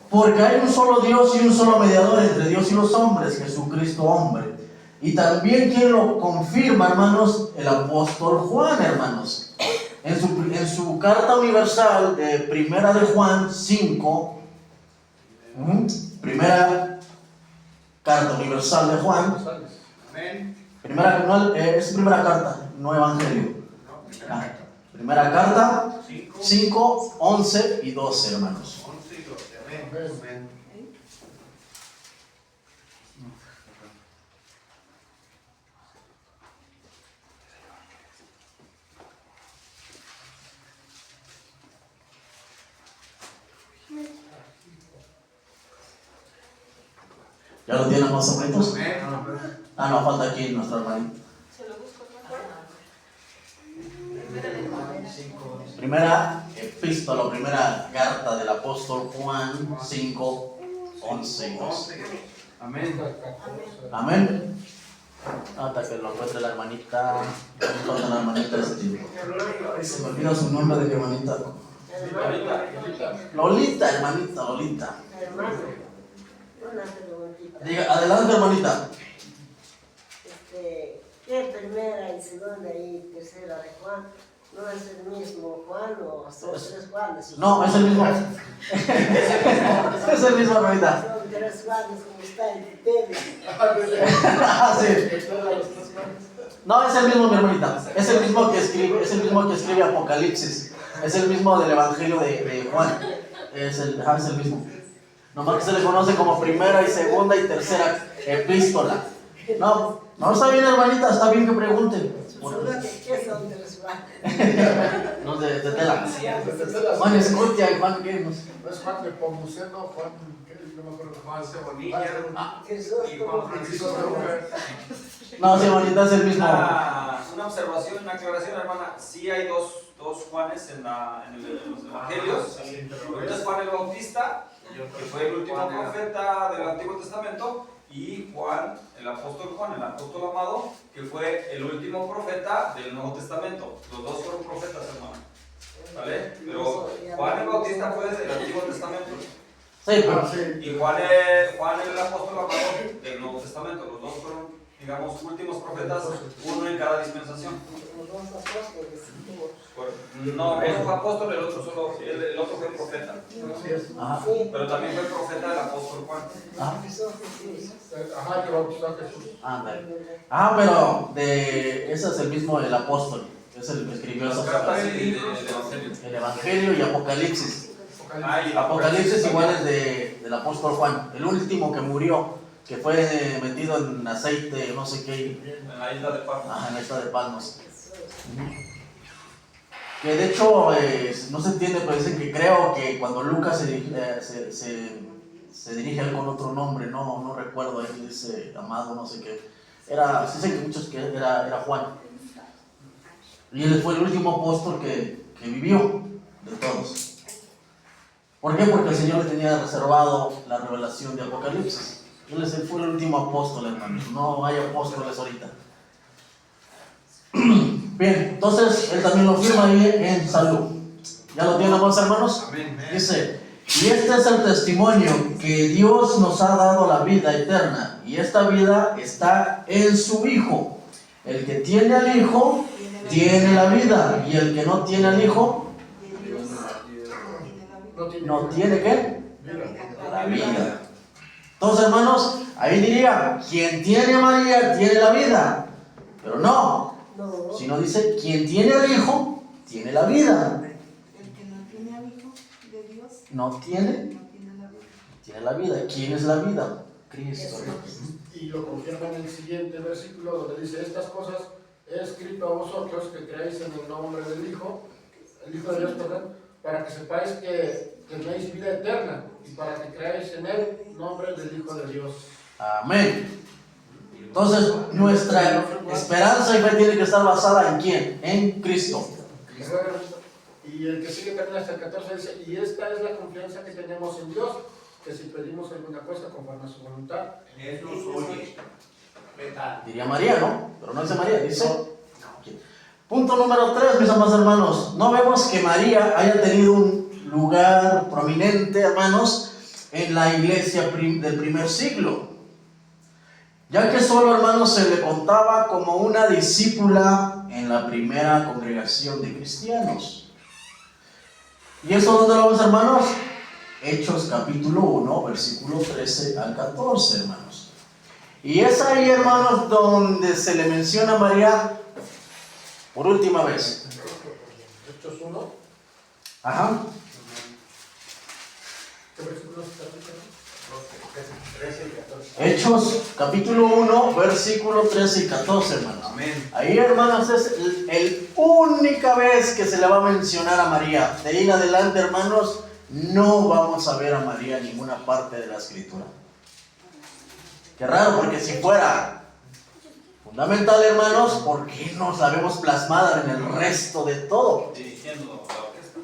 porque hay un solo Dios y un solo mediador entre Dios y los hombres, Jesucristo hombre. Y también quien lo confirma, hermanos, el apóstol Juan, hermanos. En su carta universal de Primera de Juan 5, primera carta universal de Juan, Amén. es primera carta, no evangelio. Primera carta 5, 11 y 12, hermanos. 11 y 12. Amén. Amén. ¿Ya lo tienen más sobritos? Amén. No, falta aquí nuestro hermanito. Se lo busco, Primera de Juan. Primera epístola, primera carta del apóstol Juan 5, 11 y 12. Amén. Amén. Hasta que lo encuentre la hermanita. ¿Dónde está la hermanita de ese tiempo? Se me olvida su nombre de mi hermanita. Lolita, hermanita, Lolita. Hermano, una preguntita. Diga, adelante, hermanita. ¿Qué primera y segunda y tercera de Juan? ¿No es el mismo Juan o son tres Juanes? No, es el mismo. Es el mismo, hermanita. Son tres Juanes como está en tu tele. Sí. No, es el mismo, mi hermanita. Es el mismo que escribe Apocalipsis. Es el mismo del Evangelio de Juan. Es el mismo. Nomás que se le conoce como primera y segunda y tercera epístola. No, está bien, hermanita, está bien que pregunten. Solo que ¿qué son tres Juanes? No, de tela. Juan Escutia y Juan ¿qué? No sé. No es Juan de Pomuceno, Juan, ¿qué? No me acuerdo. Juan Cebonilla Jesús y como Juan Francisco Rubén. No, sí, hermanita, es el mismo. Una observación, una aclaración, hermana. Sí hay dos Juanes en los evangelios. Uno es Juan el Bautista, que fue el último profeta del Antiguo Testamento, y Juan, el apóstol Juan, el apóstol amado, que fue el último profeta del Nuevo Testamento. Los dos fueron profetas, hermano. ¿Vale? Pero Juan el Bautista fue del Antiguo Testamento. Sí, pero Y Juan el apóstol amado del Nuevo Testamento. Los dos fueron, digamos, últimos profetas, uno en cada dispensación. los dos apóstoles. No, uno fue apóstol, el otro fue profeta. Ajá. Sí, Pero también fue profeta del apóstol Juan. Ajá. son Jesús. Ajá, que bautizó a Jesús. Ándale. Pero ese es el mismo del apóstol. Es el que escribió Las esos cartas cartas. del Evangelio. El Evangelio y Apocalipsis. Y Apocalipsis igual es del apóstol Juan, el último que murió, que fue metido en aceite, no sé qué, En la isla de Patmos. en la isla de Patmos. Que de hecho no se entiende, pero dicen que creo que cuando Lucas se dirige a él con otro nombre, no recuerdo, él dice amado, no sé qué. Dicen que muchos que era Juan. Y él fue el último apóstol que vivió de todos. ¿Por qué? Porque el Señor le tenía reservado la revelación de Apocalipsis. Él fue el último apóstol, hermanos. No hay apóstoles ahorita. Bien, entonces él también lo firma ahí en salud. ¿Ya lo tienen, amados hermanos? Amén. Dice, y este es el testimonio que Dios nos ha dado la vida eterna, y esta vida está en su Hijo. El que tiene al Hijo tiene la vida, y el que no tiene al Hijo no tiene ¿qué? La vida. Entonces, hermanos, ahí diría, quien tiene a María tiene la vida, pero no, No. sino dice, quien tiene al Hijo tiene la vida. El que no tiene al Hijo de Dios No tiene, no tiene la vida. tiene la vida. ¿Quién es la vida? Cristo. Y lo confirma en el siguiente versículo donde dice, estas cosas he escrito a vosotros que creáis en el nombre del Hijo, el Hijo de Dios, perdón, para que sepáis que tenéis vida eterna y para que creáis en el nombre del Hijo de Dios. Amén. Entonces, nuestra esperanza y fe tiene que estar basada en ¿quién? En Cristo. Y el que sigue también hasta el 14 dice, y esta es la confianza que tenemos en Dios, que si pedimos alguna cosa conforme a su voluntad, Él nos oye. Metal. Diría María, ¿no? Pero no dice María, dice. Punto número 3, mis amados hermanos. No vemos que María haya tenido un lugar prominente, hermanos, en la iglesia del primer siglo, ya que solo, hermanos, se le contaba como una discípula en la primera congregación de cristianos. ¿Y eso dónde lo vemos, hermanos? Hechos capítulo 1, versículo 13 al 14, hermanos. Y es ahí, hermanos, donde se le menciona a María por última vez. Hechos 1, Ajá. ¿qué versículos está diciendo? 13 y 14. Hechos capítulo 1, versículo 13 y 14, hermanos. Amén. Ahí, hermanos, es el única vez que se le va a mencionar a María. De ahí en adelante, hermanos, no vamos a ver a María en ninguna parte de la escritura. Qué raro, porque si fuera fundamental, hermanos, ¿por qué nos la vemos plasmada en el resto de todo? Dirigiendo la orquesta.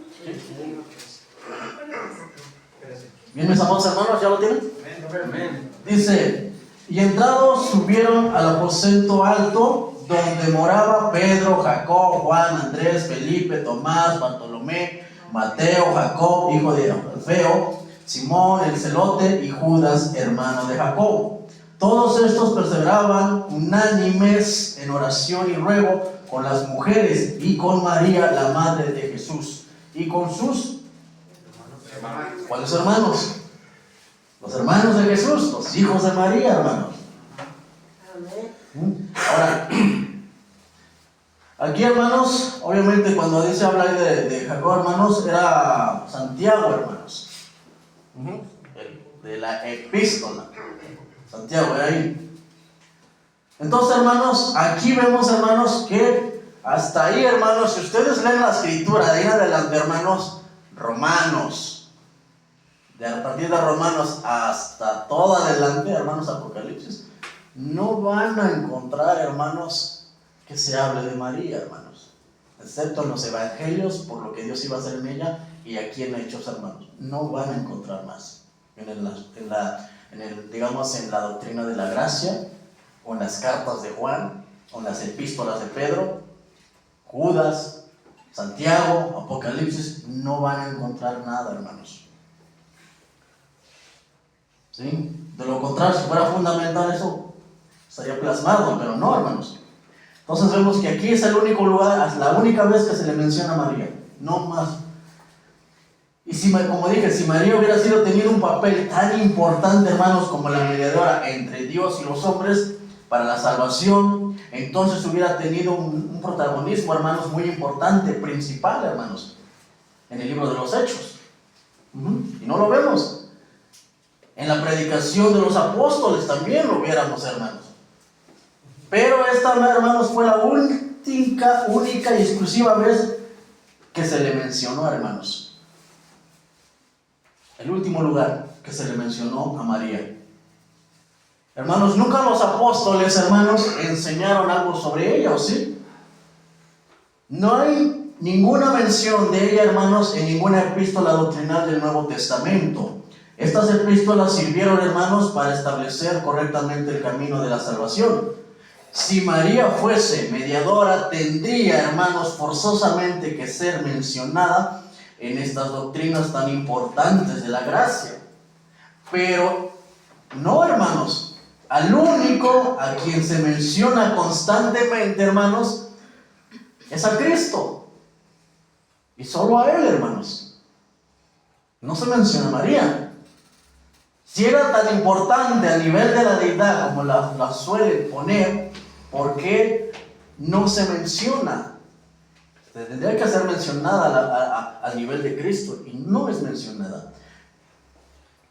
Bien, mis amados hermanos, ¿ya lo tienen? Amén. Dice, y entrados subieron al aposento alto, donde moraba Pedro, Jacob, Juan, Andrés, Felipe, Tomás, Bartolomé, Mateo, Jacob, hijo de Alfeo, Simón el celote y Judas, hermano de Jacob. Todos estos perseveraban unánimes en oración y ruego con las mujeres y con María, la madre de Jesús, y con sus ¿cuáles hermanos? Los hermanos de Jesús, los hijos de María, hermanos. Amén. Ahora, aquí, hermanos, obviamente cuando dice hablar de Jacob, hermanos, era Santiago, hermanos. De la epístola. Santiago, era ahí. Entonces, hermanos, aquí vemos, hermanos, que hasta ahí, hermanos, si ustedes leen la escritura de ahí en adelante, hermanos, Romanos, a partir de Romanos hasta todo adelante, hermanos, Apocalipsis, no van a encontrar, hermanos, que se hable de María, hermanos, excepto en los evangelios, por lo que Dios iba a hacer en ella, y aquí en Hechos, hermanos, no van a encontrar más digamos, en la doctrina de la gracia, o en las cartas de Juan, o en las epístolas de Pedro, Judas, Santiago, Apocalipsis, no van a encontrar nada, hermanos. ¿Sí? De lo contrario, si fuera fundamental eso, estaría plasmado, pero no, hermanos. Entonces vemos que aquí es el único lugar, la única vez que se le menciona a María, no más. Y si, como dije, si María hubiera tenido un papel tan importante, hermanos, como la mediadora entre Dios y los hombres para la salvación, entonces hubiera tenido un protagonismo, hermanos, muy importante, principal, hermanos, en el libro de los Hechos. Y no lo vemos. En la predicación de los apóstoles también lo viéramos, hermanos. Pero esta, hermanos, fue la única y exclusiva vez que se le mencionó, hermanos. El último lugar que se le mencionó a María. Hermanos, nunca los apóstoles, hermanos, enseñaron algo sobre ella, ¿o sí? No hay ninguna mención de ella, hermanos, en ninguna epístola doctrinal del Nuevo Testamento. Estas epístolas sirvieron, hermanos, para establecer correctamente el camino de la salvación. Si María fuese mediadora, tendría, hermanos, forzosamente que ser mencionada en estas doctrinas tan importantes de la gracia. Pero no, hermanos, al único a quien se menciona constantemente, hermanos, es a Cristo. Y solo a Él, hermanos. No se menciona a María. Si era tan importante a nivel de la deidad como la suelen poner, ¿por qué no se menciona? Tendría que ser mencionada al nivel de Cristo y no es mencionada.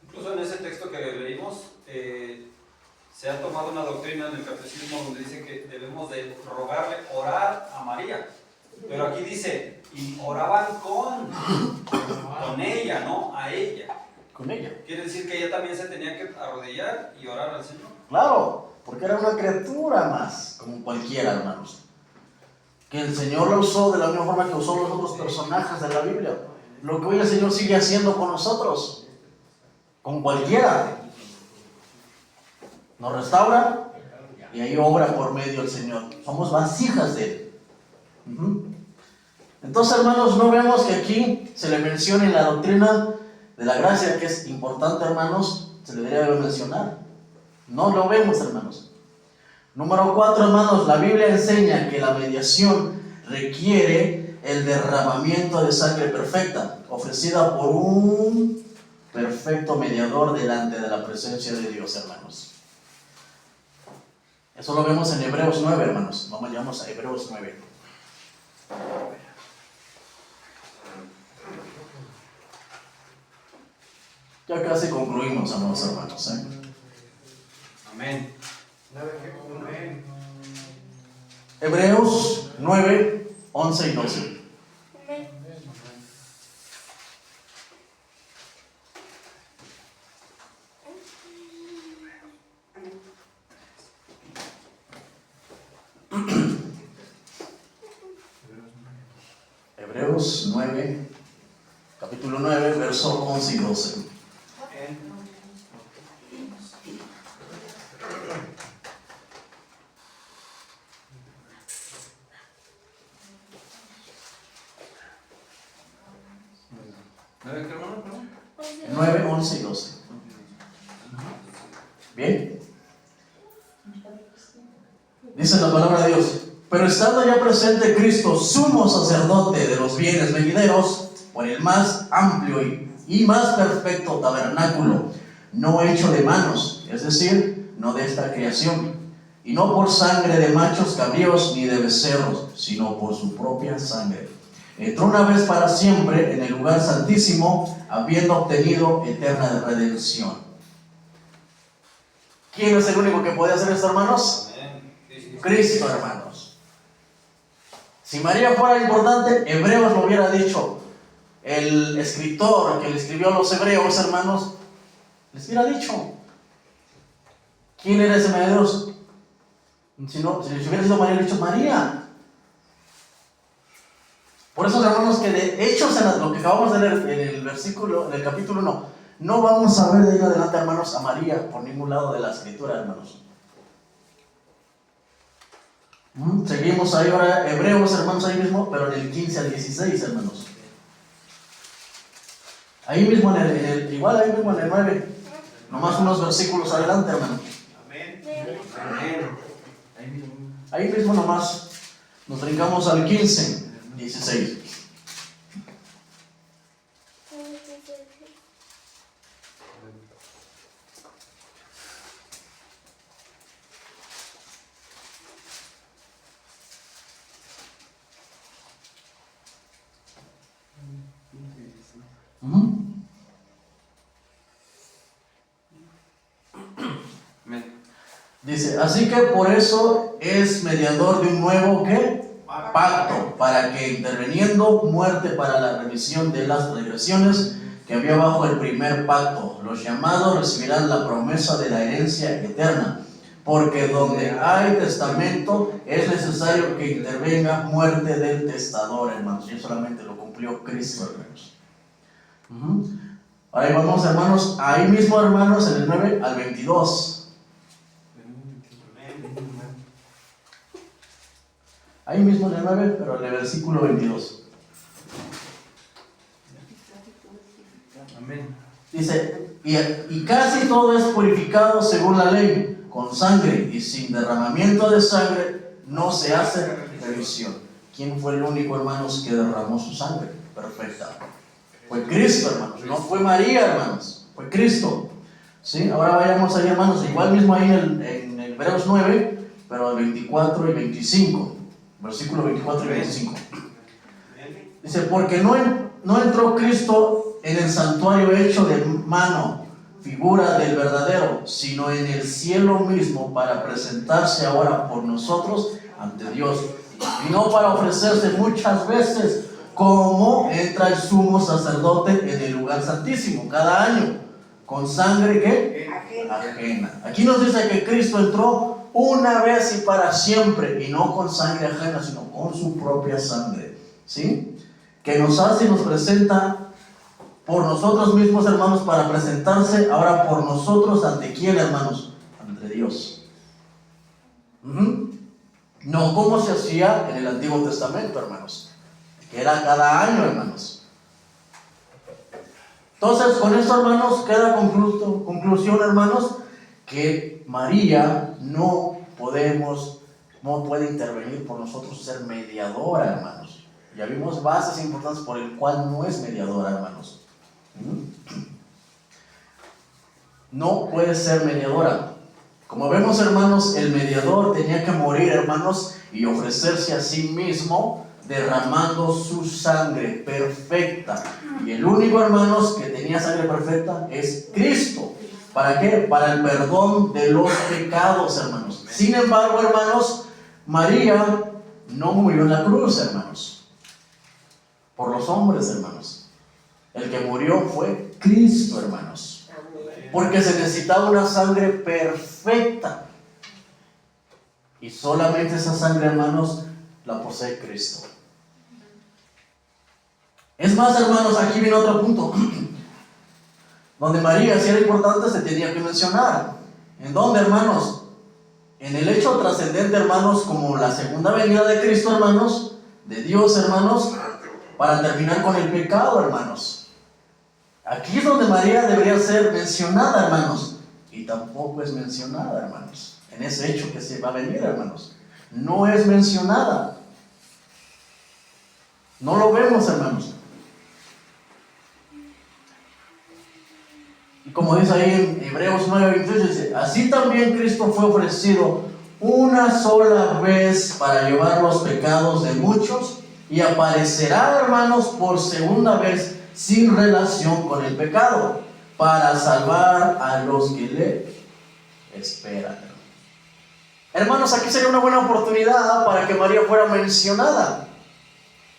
Incluso en ese texto que leímos, se ha tomado una doctrina en el catecismo donde dice que debemos de rogarle, orar a María. Pero aquí dice, y oraban con ella, no a ella. Con ella. Quiere decir que ella también se tenía que arrodillar y orar al Señor. Claro, porque era una criatura más, como cualquiera, hermanos. Que el Señor la usó de la misma forma que usó los otros personajes de la Biblia. Lo que hoy el Señor sigue haciendo con nosotros, con cualquiera. Nos restaura y ahí obra por medio del Señor. Somos vasijas de Él. Entonces, hermanos, no vemos que aquí se le mencione la doctrina de la gracia, que es importante, hermanos, se le debería mencionar. No lo vemos, hermanos. Número 4, hermanos, la Biblia enseña que la mediación requiere el derramamiento de sangre perfecta, ofrecida por un perfecto mediador delante de la presencia de Dios, hermanos. Eso lo vemos en Hebreos 9, hermanos. Vamos a Hebreos 9. Ya casi concluimos, amados hermanos. Amén. Hebreos 9, 11 y 12. Hebreos 9, capítulo 9, verso 11 y 12. ¿9 qué, hermano? 9, 11 y 12. Bien. Dice la palabra de Dios: pero estando ya presente Cristo, sumo sacerdote de los bienes venideros, por el más amplio y más perfecto tabernáculo, no hecho de manos, es decir, no de esta creación, y no por sangre de machos cabríos ni de becerros, sino por su propia sangre, entró una vez para siempre en el lugar santísimo, habiendo obtenido eterna redención. ¿Quién es el único que puede hacer esto, hermanos? Cristo, hermanos. Si María fuera importante, Hebreos lo hubiera dicho. El escritor que le escribió a los hebreos, hermanos, les hubiera dicho. ¿Quién era ese mediador? Si les hubiera sido María, le hubiera dicho María. Por eso, hermanos, que de hechos en lo que acabamos de leer en el versículo, en el capítulo 1, no vamos a ver de ahí en adelante, hermanos, a María por ningún lado de la escritura, hermanos. Seguimos ahí ahora, Hebreos, hermanos, ahí mismo, pero en el 15 al 16, hermanos. Ahí mismo, igual ahí mismo en el 9, nomás unos versículos adelante, hermano. Ahí mismo nomás, nos brincamos al 15, 16. Dice, así que por eso es mediador de un nuevo ¿qué? Pacto, para que interviniendo muerte para la remisión de las transgresiones que había bajo el primer pacto, los llamados recibirán la promesa de la herencia eterna, porque donde hay testamento es necesario que intervenga muerte del testador, hermanos, y solamente lo cumplió Cristo, hermanos. Ahí vamos, hermanos, ahí mismo, hermanos, en el 9 al 22. Ahí mismo en el 9, pero en el versículo 22. Amén. Dice, y casi todo es purificado según la ley, con sangre, y sin derramamiento de sangre no se hace remisión. ¿Quién fue el único, hermanos, que derramó su sangre perfecta? Fue Cristo, hermanos. No fue María, hermanos. Fue Cristo. ¿Sí? Ahora vayamos ahí, hermanos, igual mismo ahí en Hebreos 9, pero el 24 y 25. Versículo 24 y 25. Dice, porque no entró Cristo en el santuario hecho de mano, figura del verdadero, sino en el cielo mismo, para presentarse ahora por nosotros ante Dios, y no para ofrecerse muchas veces, como entra el sumo sacerdote en el lugar santísimo cada año, con sangre ¿qué? Ajena. Aquí nos dice que Cristo entró una vez y para siempre, y no con sangre ajena, sino con su propia sangre, ¿sí? Que nos hace y nos presenta por nosotros mismos, hermanos, para presentarse ahora por nosotros, ¿ante quién, hermanos? Ante Dios. No como se hacía en el Antiguo Testamento, hermanos, que era cada año, hermanos. Entonces, con esto, hermanos, queda conclusión, hermanos, que María no puede intervenir por nosotros, ser mediadora, hermanos. Ya vimos bases importantes por el cual no es mediadora, hermanos. No puede ser mediadora. Como vemos, hermanos, el mediador tenía que morir, hermanos, y ofrecerse a sí mismo, derramando su sangre perfecta. Y el único, hermanos, que tenía sangre perfecta es Cristo. ¿Para qué? Para el perdón de los pecados, hermanos. Sin embargo, hermanos, María no murió en la cruz, hermanos, por los hombres, hermanos. El que murió fue Cristo, hermanos, porque se necesitaba una sangre perfecta, y solamente esa sangre, hermanos, la posee Cristo. Es más, hermanos, aquí viene otro punto donde María, si era importante, se tenía que mencionar. ¿En dónde, hermanos? En el hecho trascendente, hermanos, como la segunda venida de Cristo, hermanos, de Dios, hermanos, para terminar con el pecado, hermanos. Aquí es donde María debería ser mencionada, hermanos, y tampoco es mencionada, hermanos, en ese hecho que se va a venir, hermanos. No es mencionada. No lo vemos, hermanos. Y como dice ahí en Hebreos 9:28, dice, así también Cristo fue ofrecido una sola vez para llevar los pecados de muchos, y aparecerá, hermanos, por segunda vez sin relación con el pecado, para salvar a los que le esperan. Hermanos, aquí sería una buena oportunidad para que María fuera mencionada.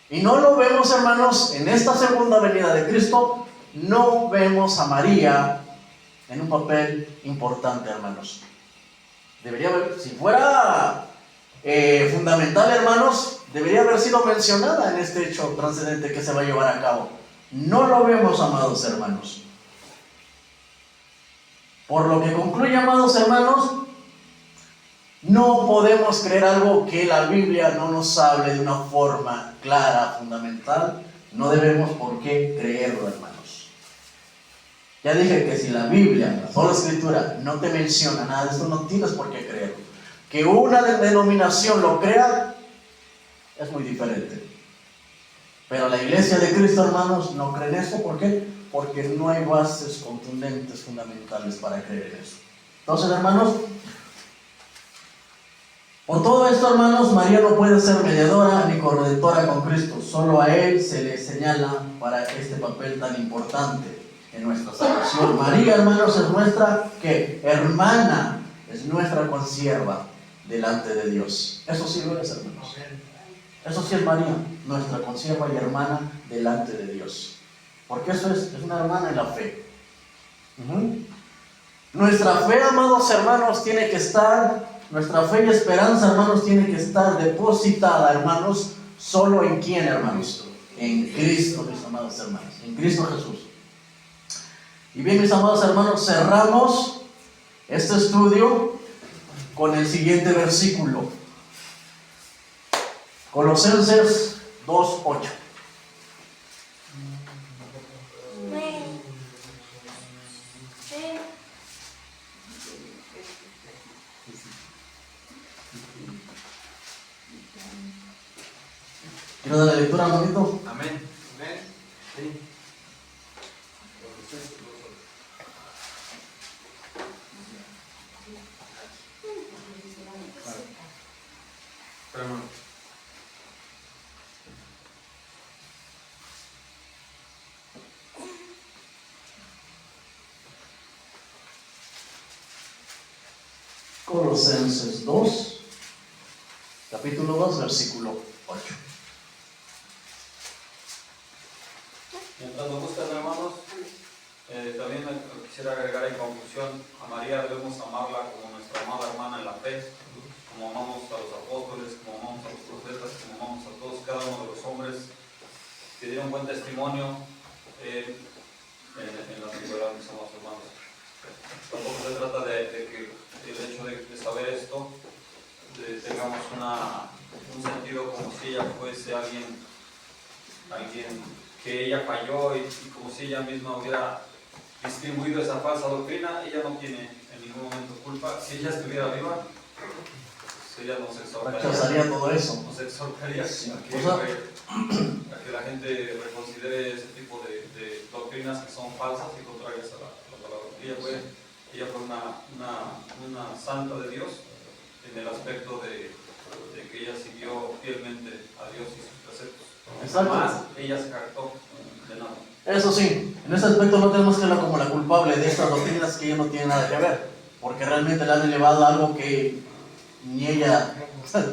Y no lo vemos, hermanos, en esta segunda venida de Cristo. No vemos a María en un papel importante, hermanos. Debería haber, si fuera fundamental, hermanos, debería haber sido mencionada en este hecho trascendente que se va a llevar a cabo. No lo vemos, amados hermanos. Por lo que concluye, amados hermanos, no podemos creer algo que la Biblia no nos hable de una forma clara, fundamental. No debemos por qué creerlo, hermanos. Ya dije que si la Biblia, la sola Escritura, no te menciona nada de esto, no tienes por qué creerlo. Que una denominación lo crea es muy diferente. Pero la iglesia de Cristo, hermanos, no cree en eso. ¿Por qué? Porque no hay bases contundentes, fundamentales para creer en eso. Entonces, hermanos, por todo esto, hermanos, María no puede ser mediadora ni corredentora con Cristo. Solo a Él se le señala para este papel tan importante en nuestra salvación. María, hermanos, es nuestra ¿qué? Hermana, es nuestra consierva delante de Dios. Eso sí lo es, hermanos. Eso sí es María, nuestra consierva y hermana delante de Dios. Porque eso es una hermana en la fe. Nuestra fe, amados hermanos, tiene que estar, nuestra fe y esperanza, hermanos, tiene que estar depositada, hermanos, solo en quién, hermanos. En Cristo, mis amados hermanos, en Cristo Jesús. Y bien, mis amados hermanos, cerramos este estudio con el siguiente versículo. Colosenses 2:8. ¿Quiero dar la lectura, hermanito? Amén. Amén. Sí. Colosenses 2, capítulo 2, versículo 8. Mientras nos buscan, hermanos, también quisiera agregar en conclusión, a María debemos amarla como nuestra amada hermana en la fe, como amamos a los apóstoles, como amamos a los profetas, como amamos a todos, cada uno de los hombres que dieron buen testimonio en la antigüedad, mis amados hermanos. Tampoco se trata de que el hecho de saber esto tengamos un sentido como si ella fuese alguien que ella falló y como si ella misma hubiera distribuido esa falsa doctrina. Ella no tiene en ningún momento culpa. Si ella estuviera viva, pues ella nos Rechazaría todo eso. nos exhortaría Sí. a que la gente reconsidere ese tipo de doctrinas que son falsas y contrarias a la palabra. Ella fue una santa de Dios en el aspecto de que ella siguió fielmente a Dios y sus preceptos. Exacto. Más ella se jactó de nada. Eso sí, en ese aspecto no tenemos que verla como la culpable de estas doctrinas que ella no tiene nada que ver, porque realmente le han elevado a algo que ni ella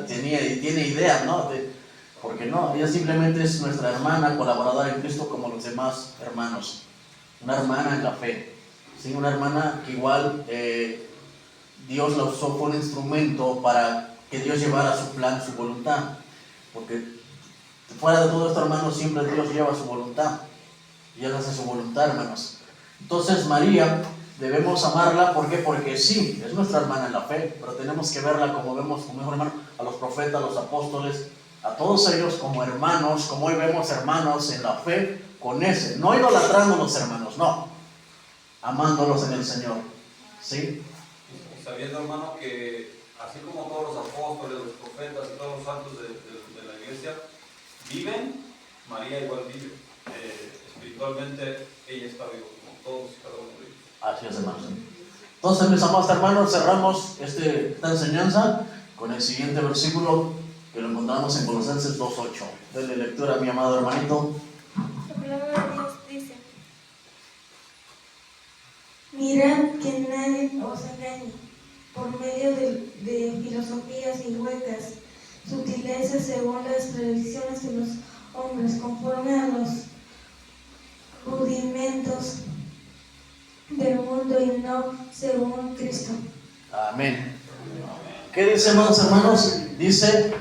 tiene idea, ¿no? Porque no, ella simplemente es nuestra hermana colaboradora en Cristo como los demás hermanos, una hermana en la fe, ¿sí? Una hermana que igual Dios la usó, fue un instrumento para que Dios llevara su plan, su voluntad, porque fuera de todo esto, hermanos, siempre Dios lleva su voluntad. Y Él hace su voluntad, hermanos. Entonces, María, debemos amarla, ¿por qué? Porque sí, es nuestra hermana en la fe, pero tenemos que verla como vemos como mejor hermano, a los profetas, a los apóstoles, a todos ellos como hermanos, como hoy vemos hermanos en la fe, con ese, no idolatrando a los hermanos, no, amándolos en el Señor, ¿sí? Y sabiendo, hermano, que así como todos los apóstoles, los profetas y todos los santos de la iglesia viven, María igual vive. Espiritualmente ella está viva como todos y cada uno de ellos. Así es, hermanos. Entonces, mis amados hermanos, cerramos esta enseñanza con el siguiente versículo que lo encontramos en Colosenses 2:8. Denle lectura a mi amado hermanito. La palabra de Dios dice: mirad que nadie os engañe por medio de filosofías y huecas sutilezas según las tradiciones de los hombres, conforme a los rudimentos del mundo y no según Cristo. Amén. ¿Qué dice, amados hermanos? Dice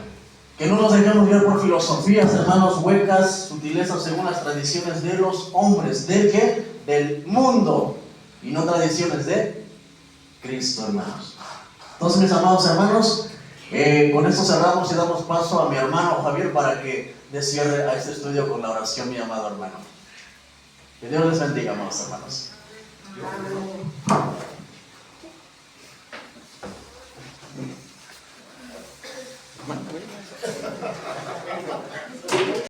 que no nos dejemos guiar por filosofías, hermanos, huecas, sutilezas según las tradiciones de los hombres. ¿De qué? Del mundo, y no tradiciones de Cristo, hermanos. Entonces, mis amados hermanos, con esto cerramos y damos paso a mi hermano Javier para que dé cierre a este estudio con la oración, mi amado hermano. Que Dios les bendiga, amados hermanos. Amén.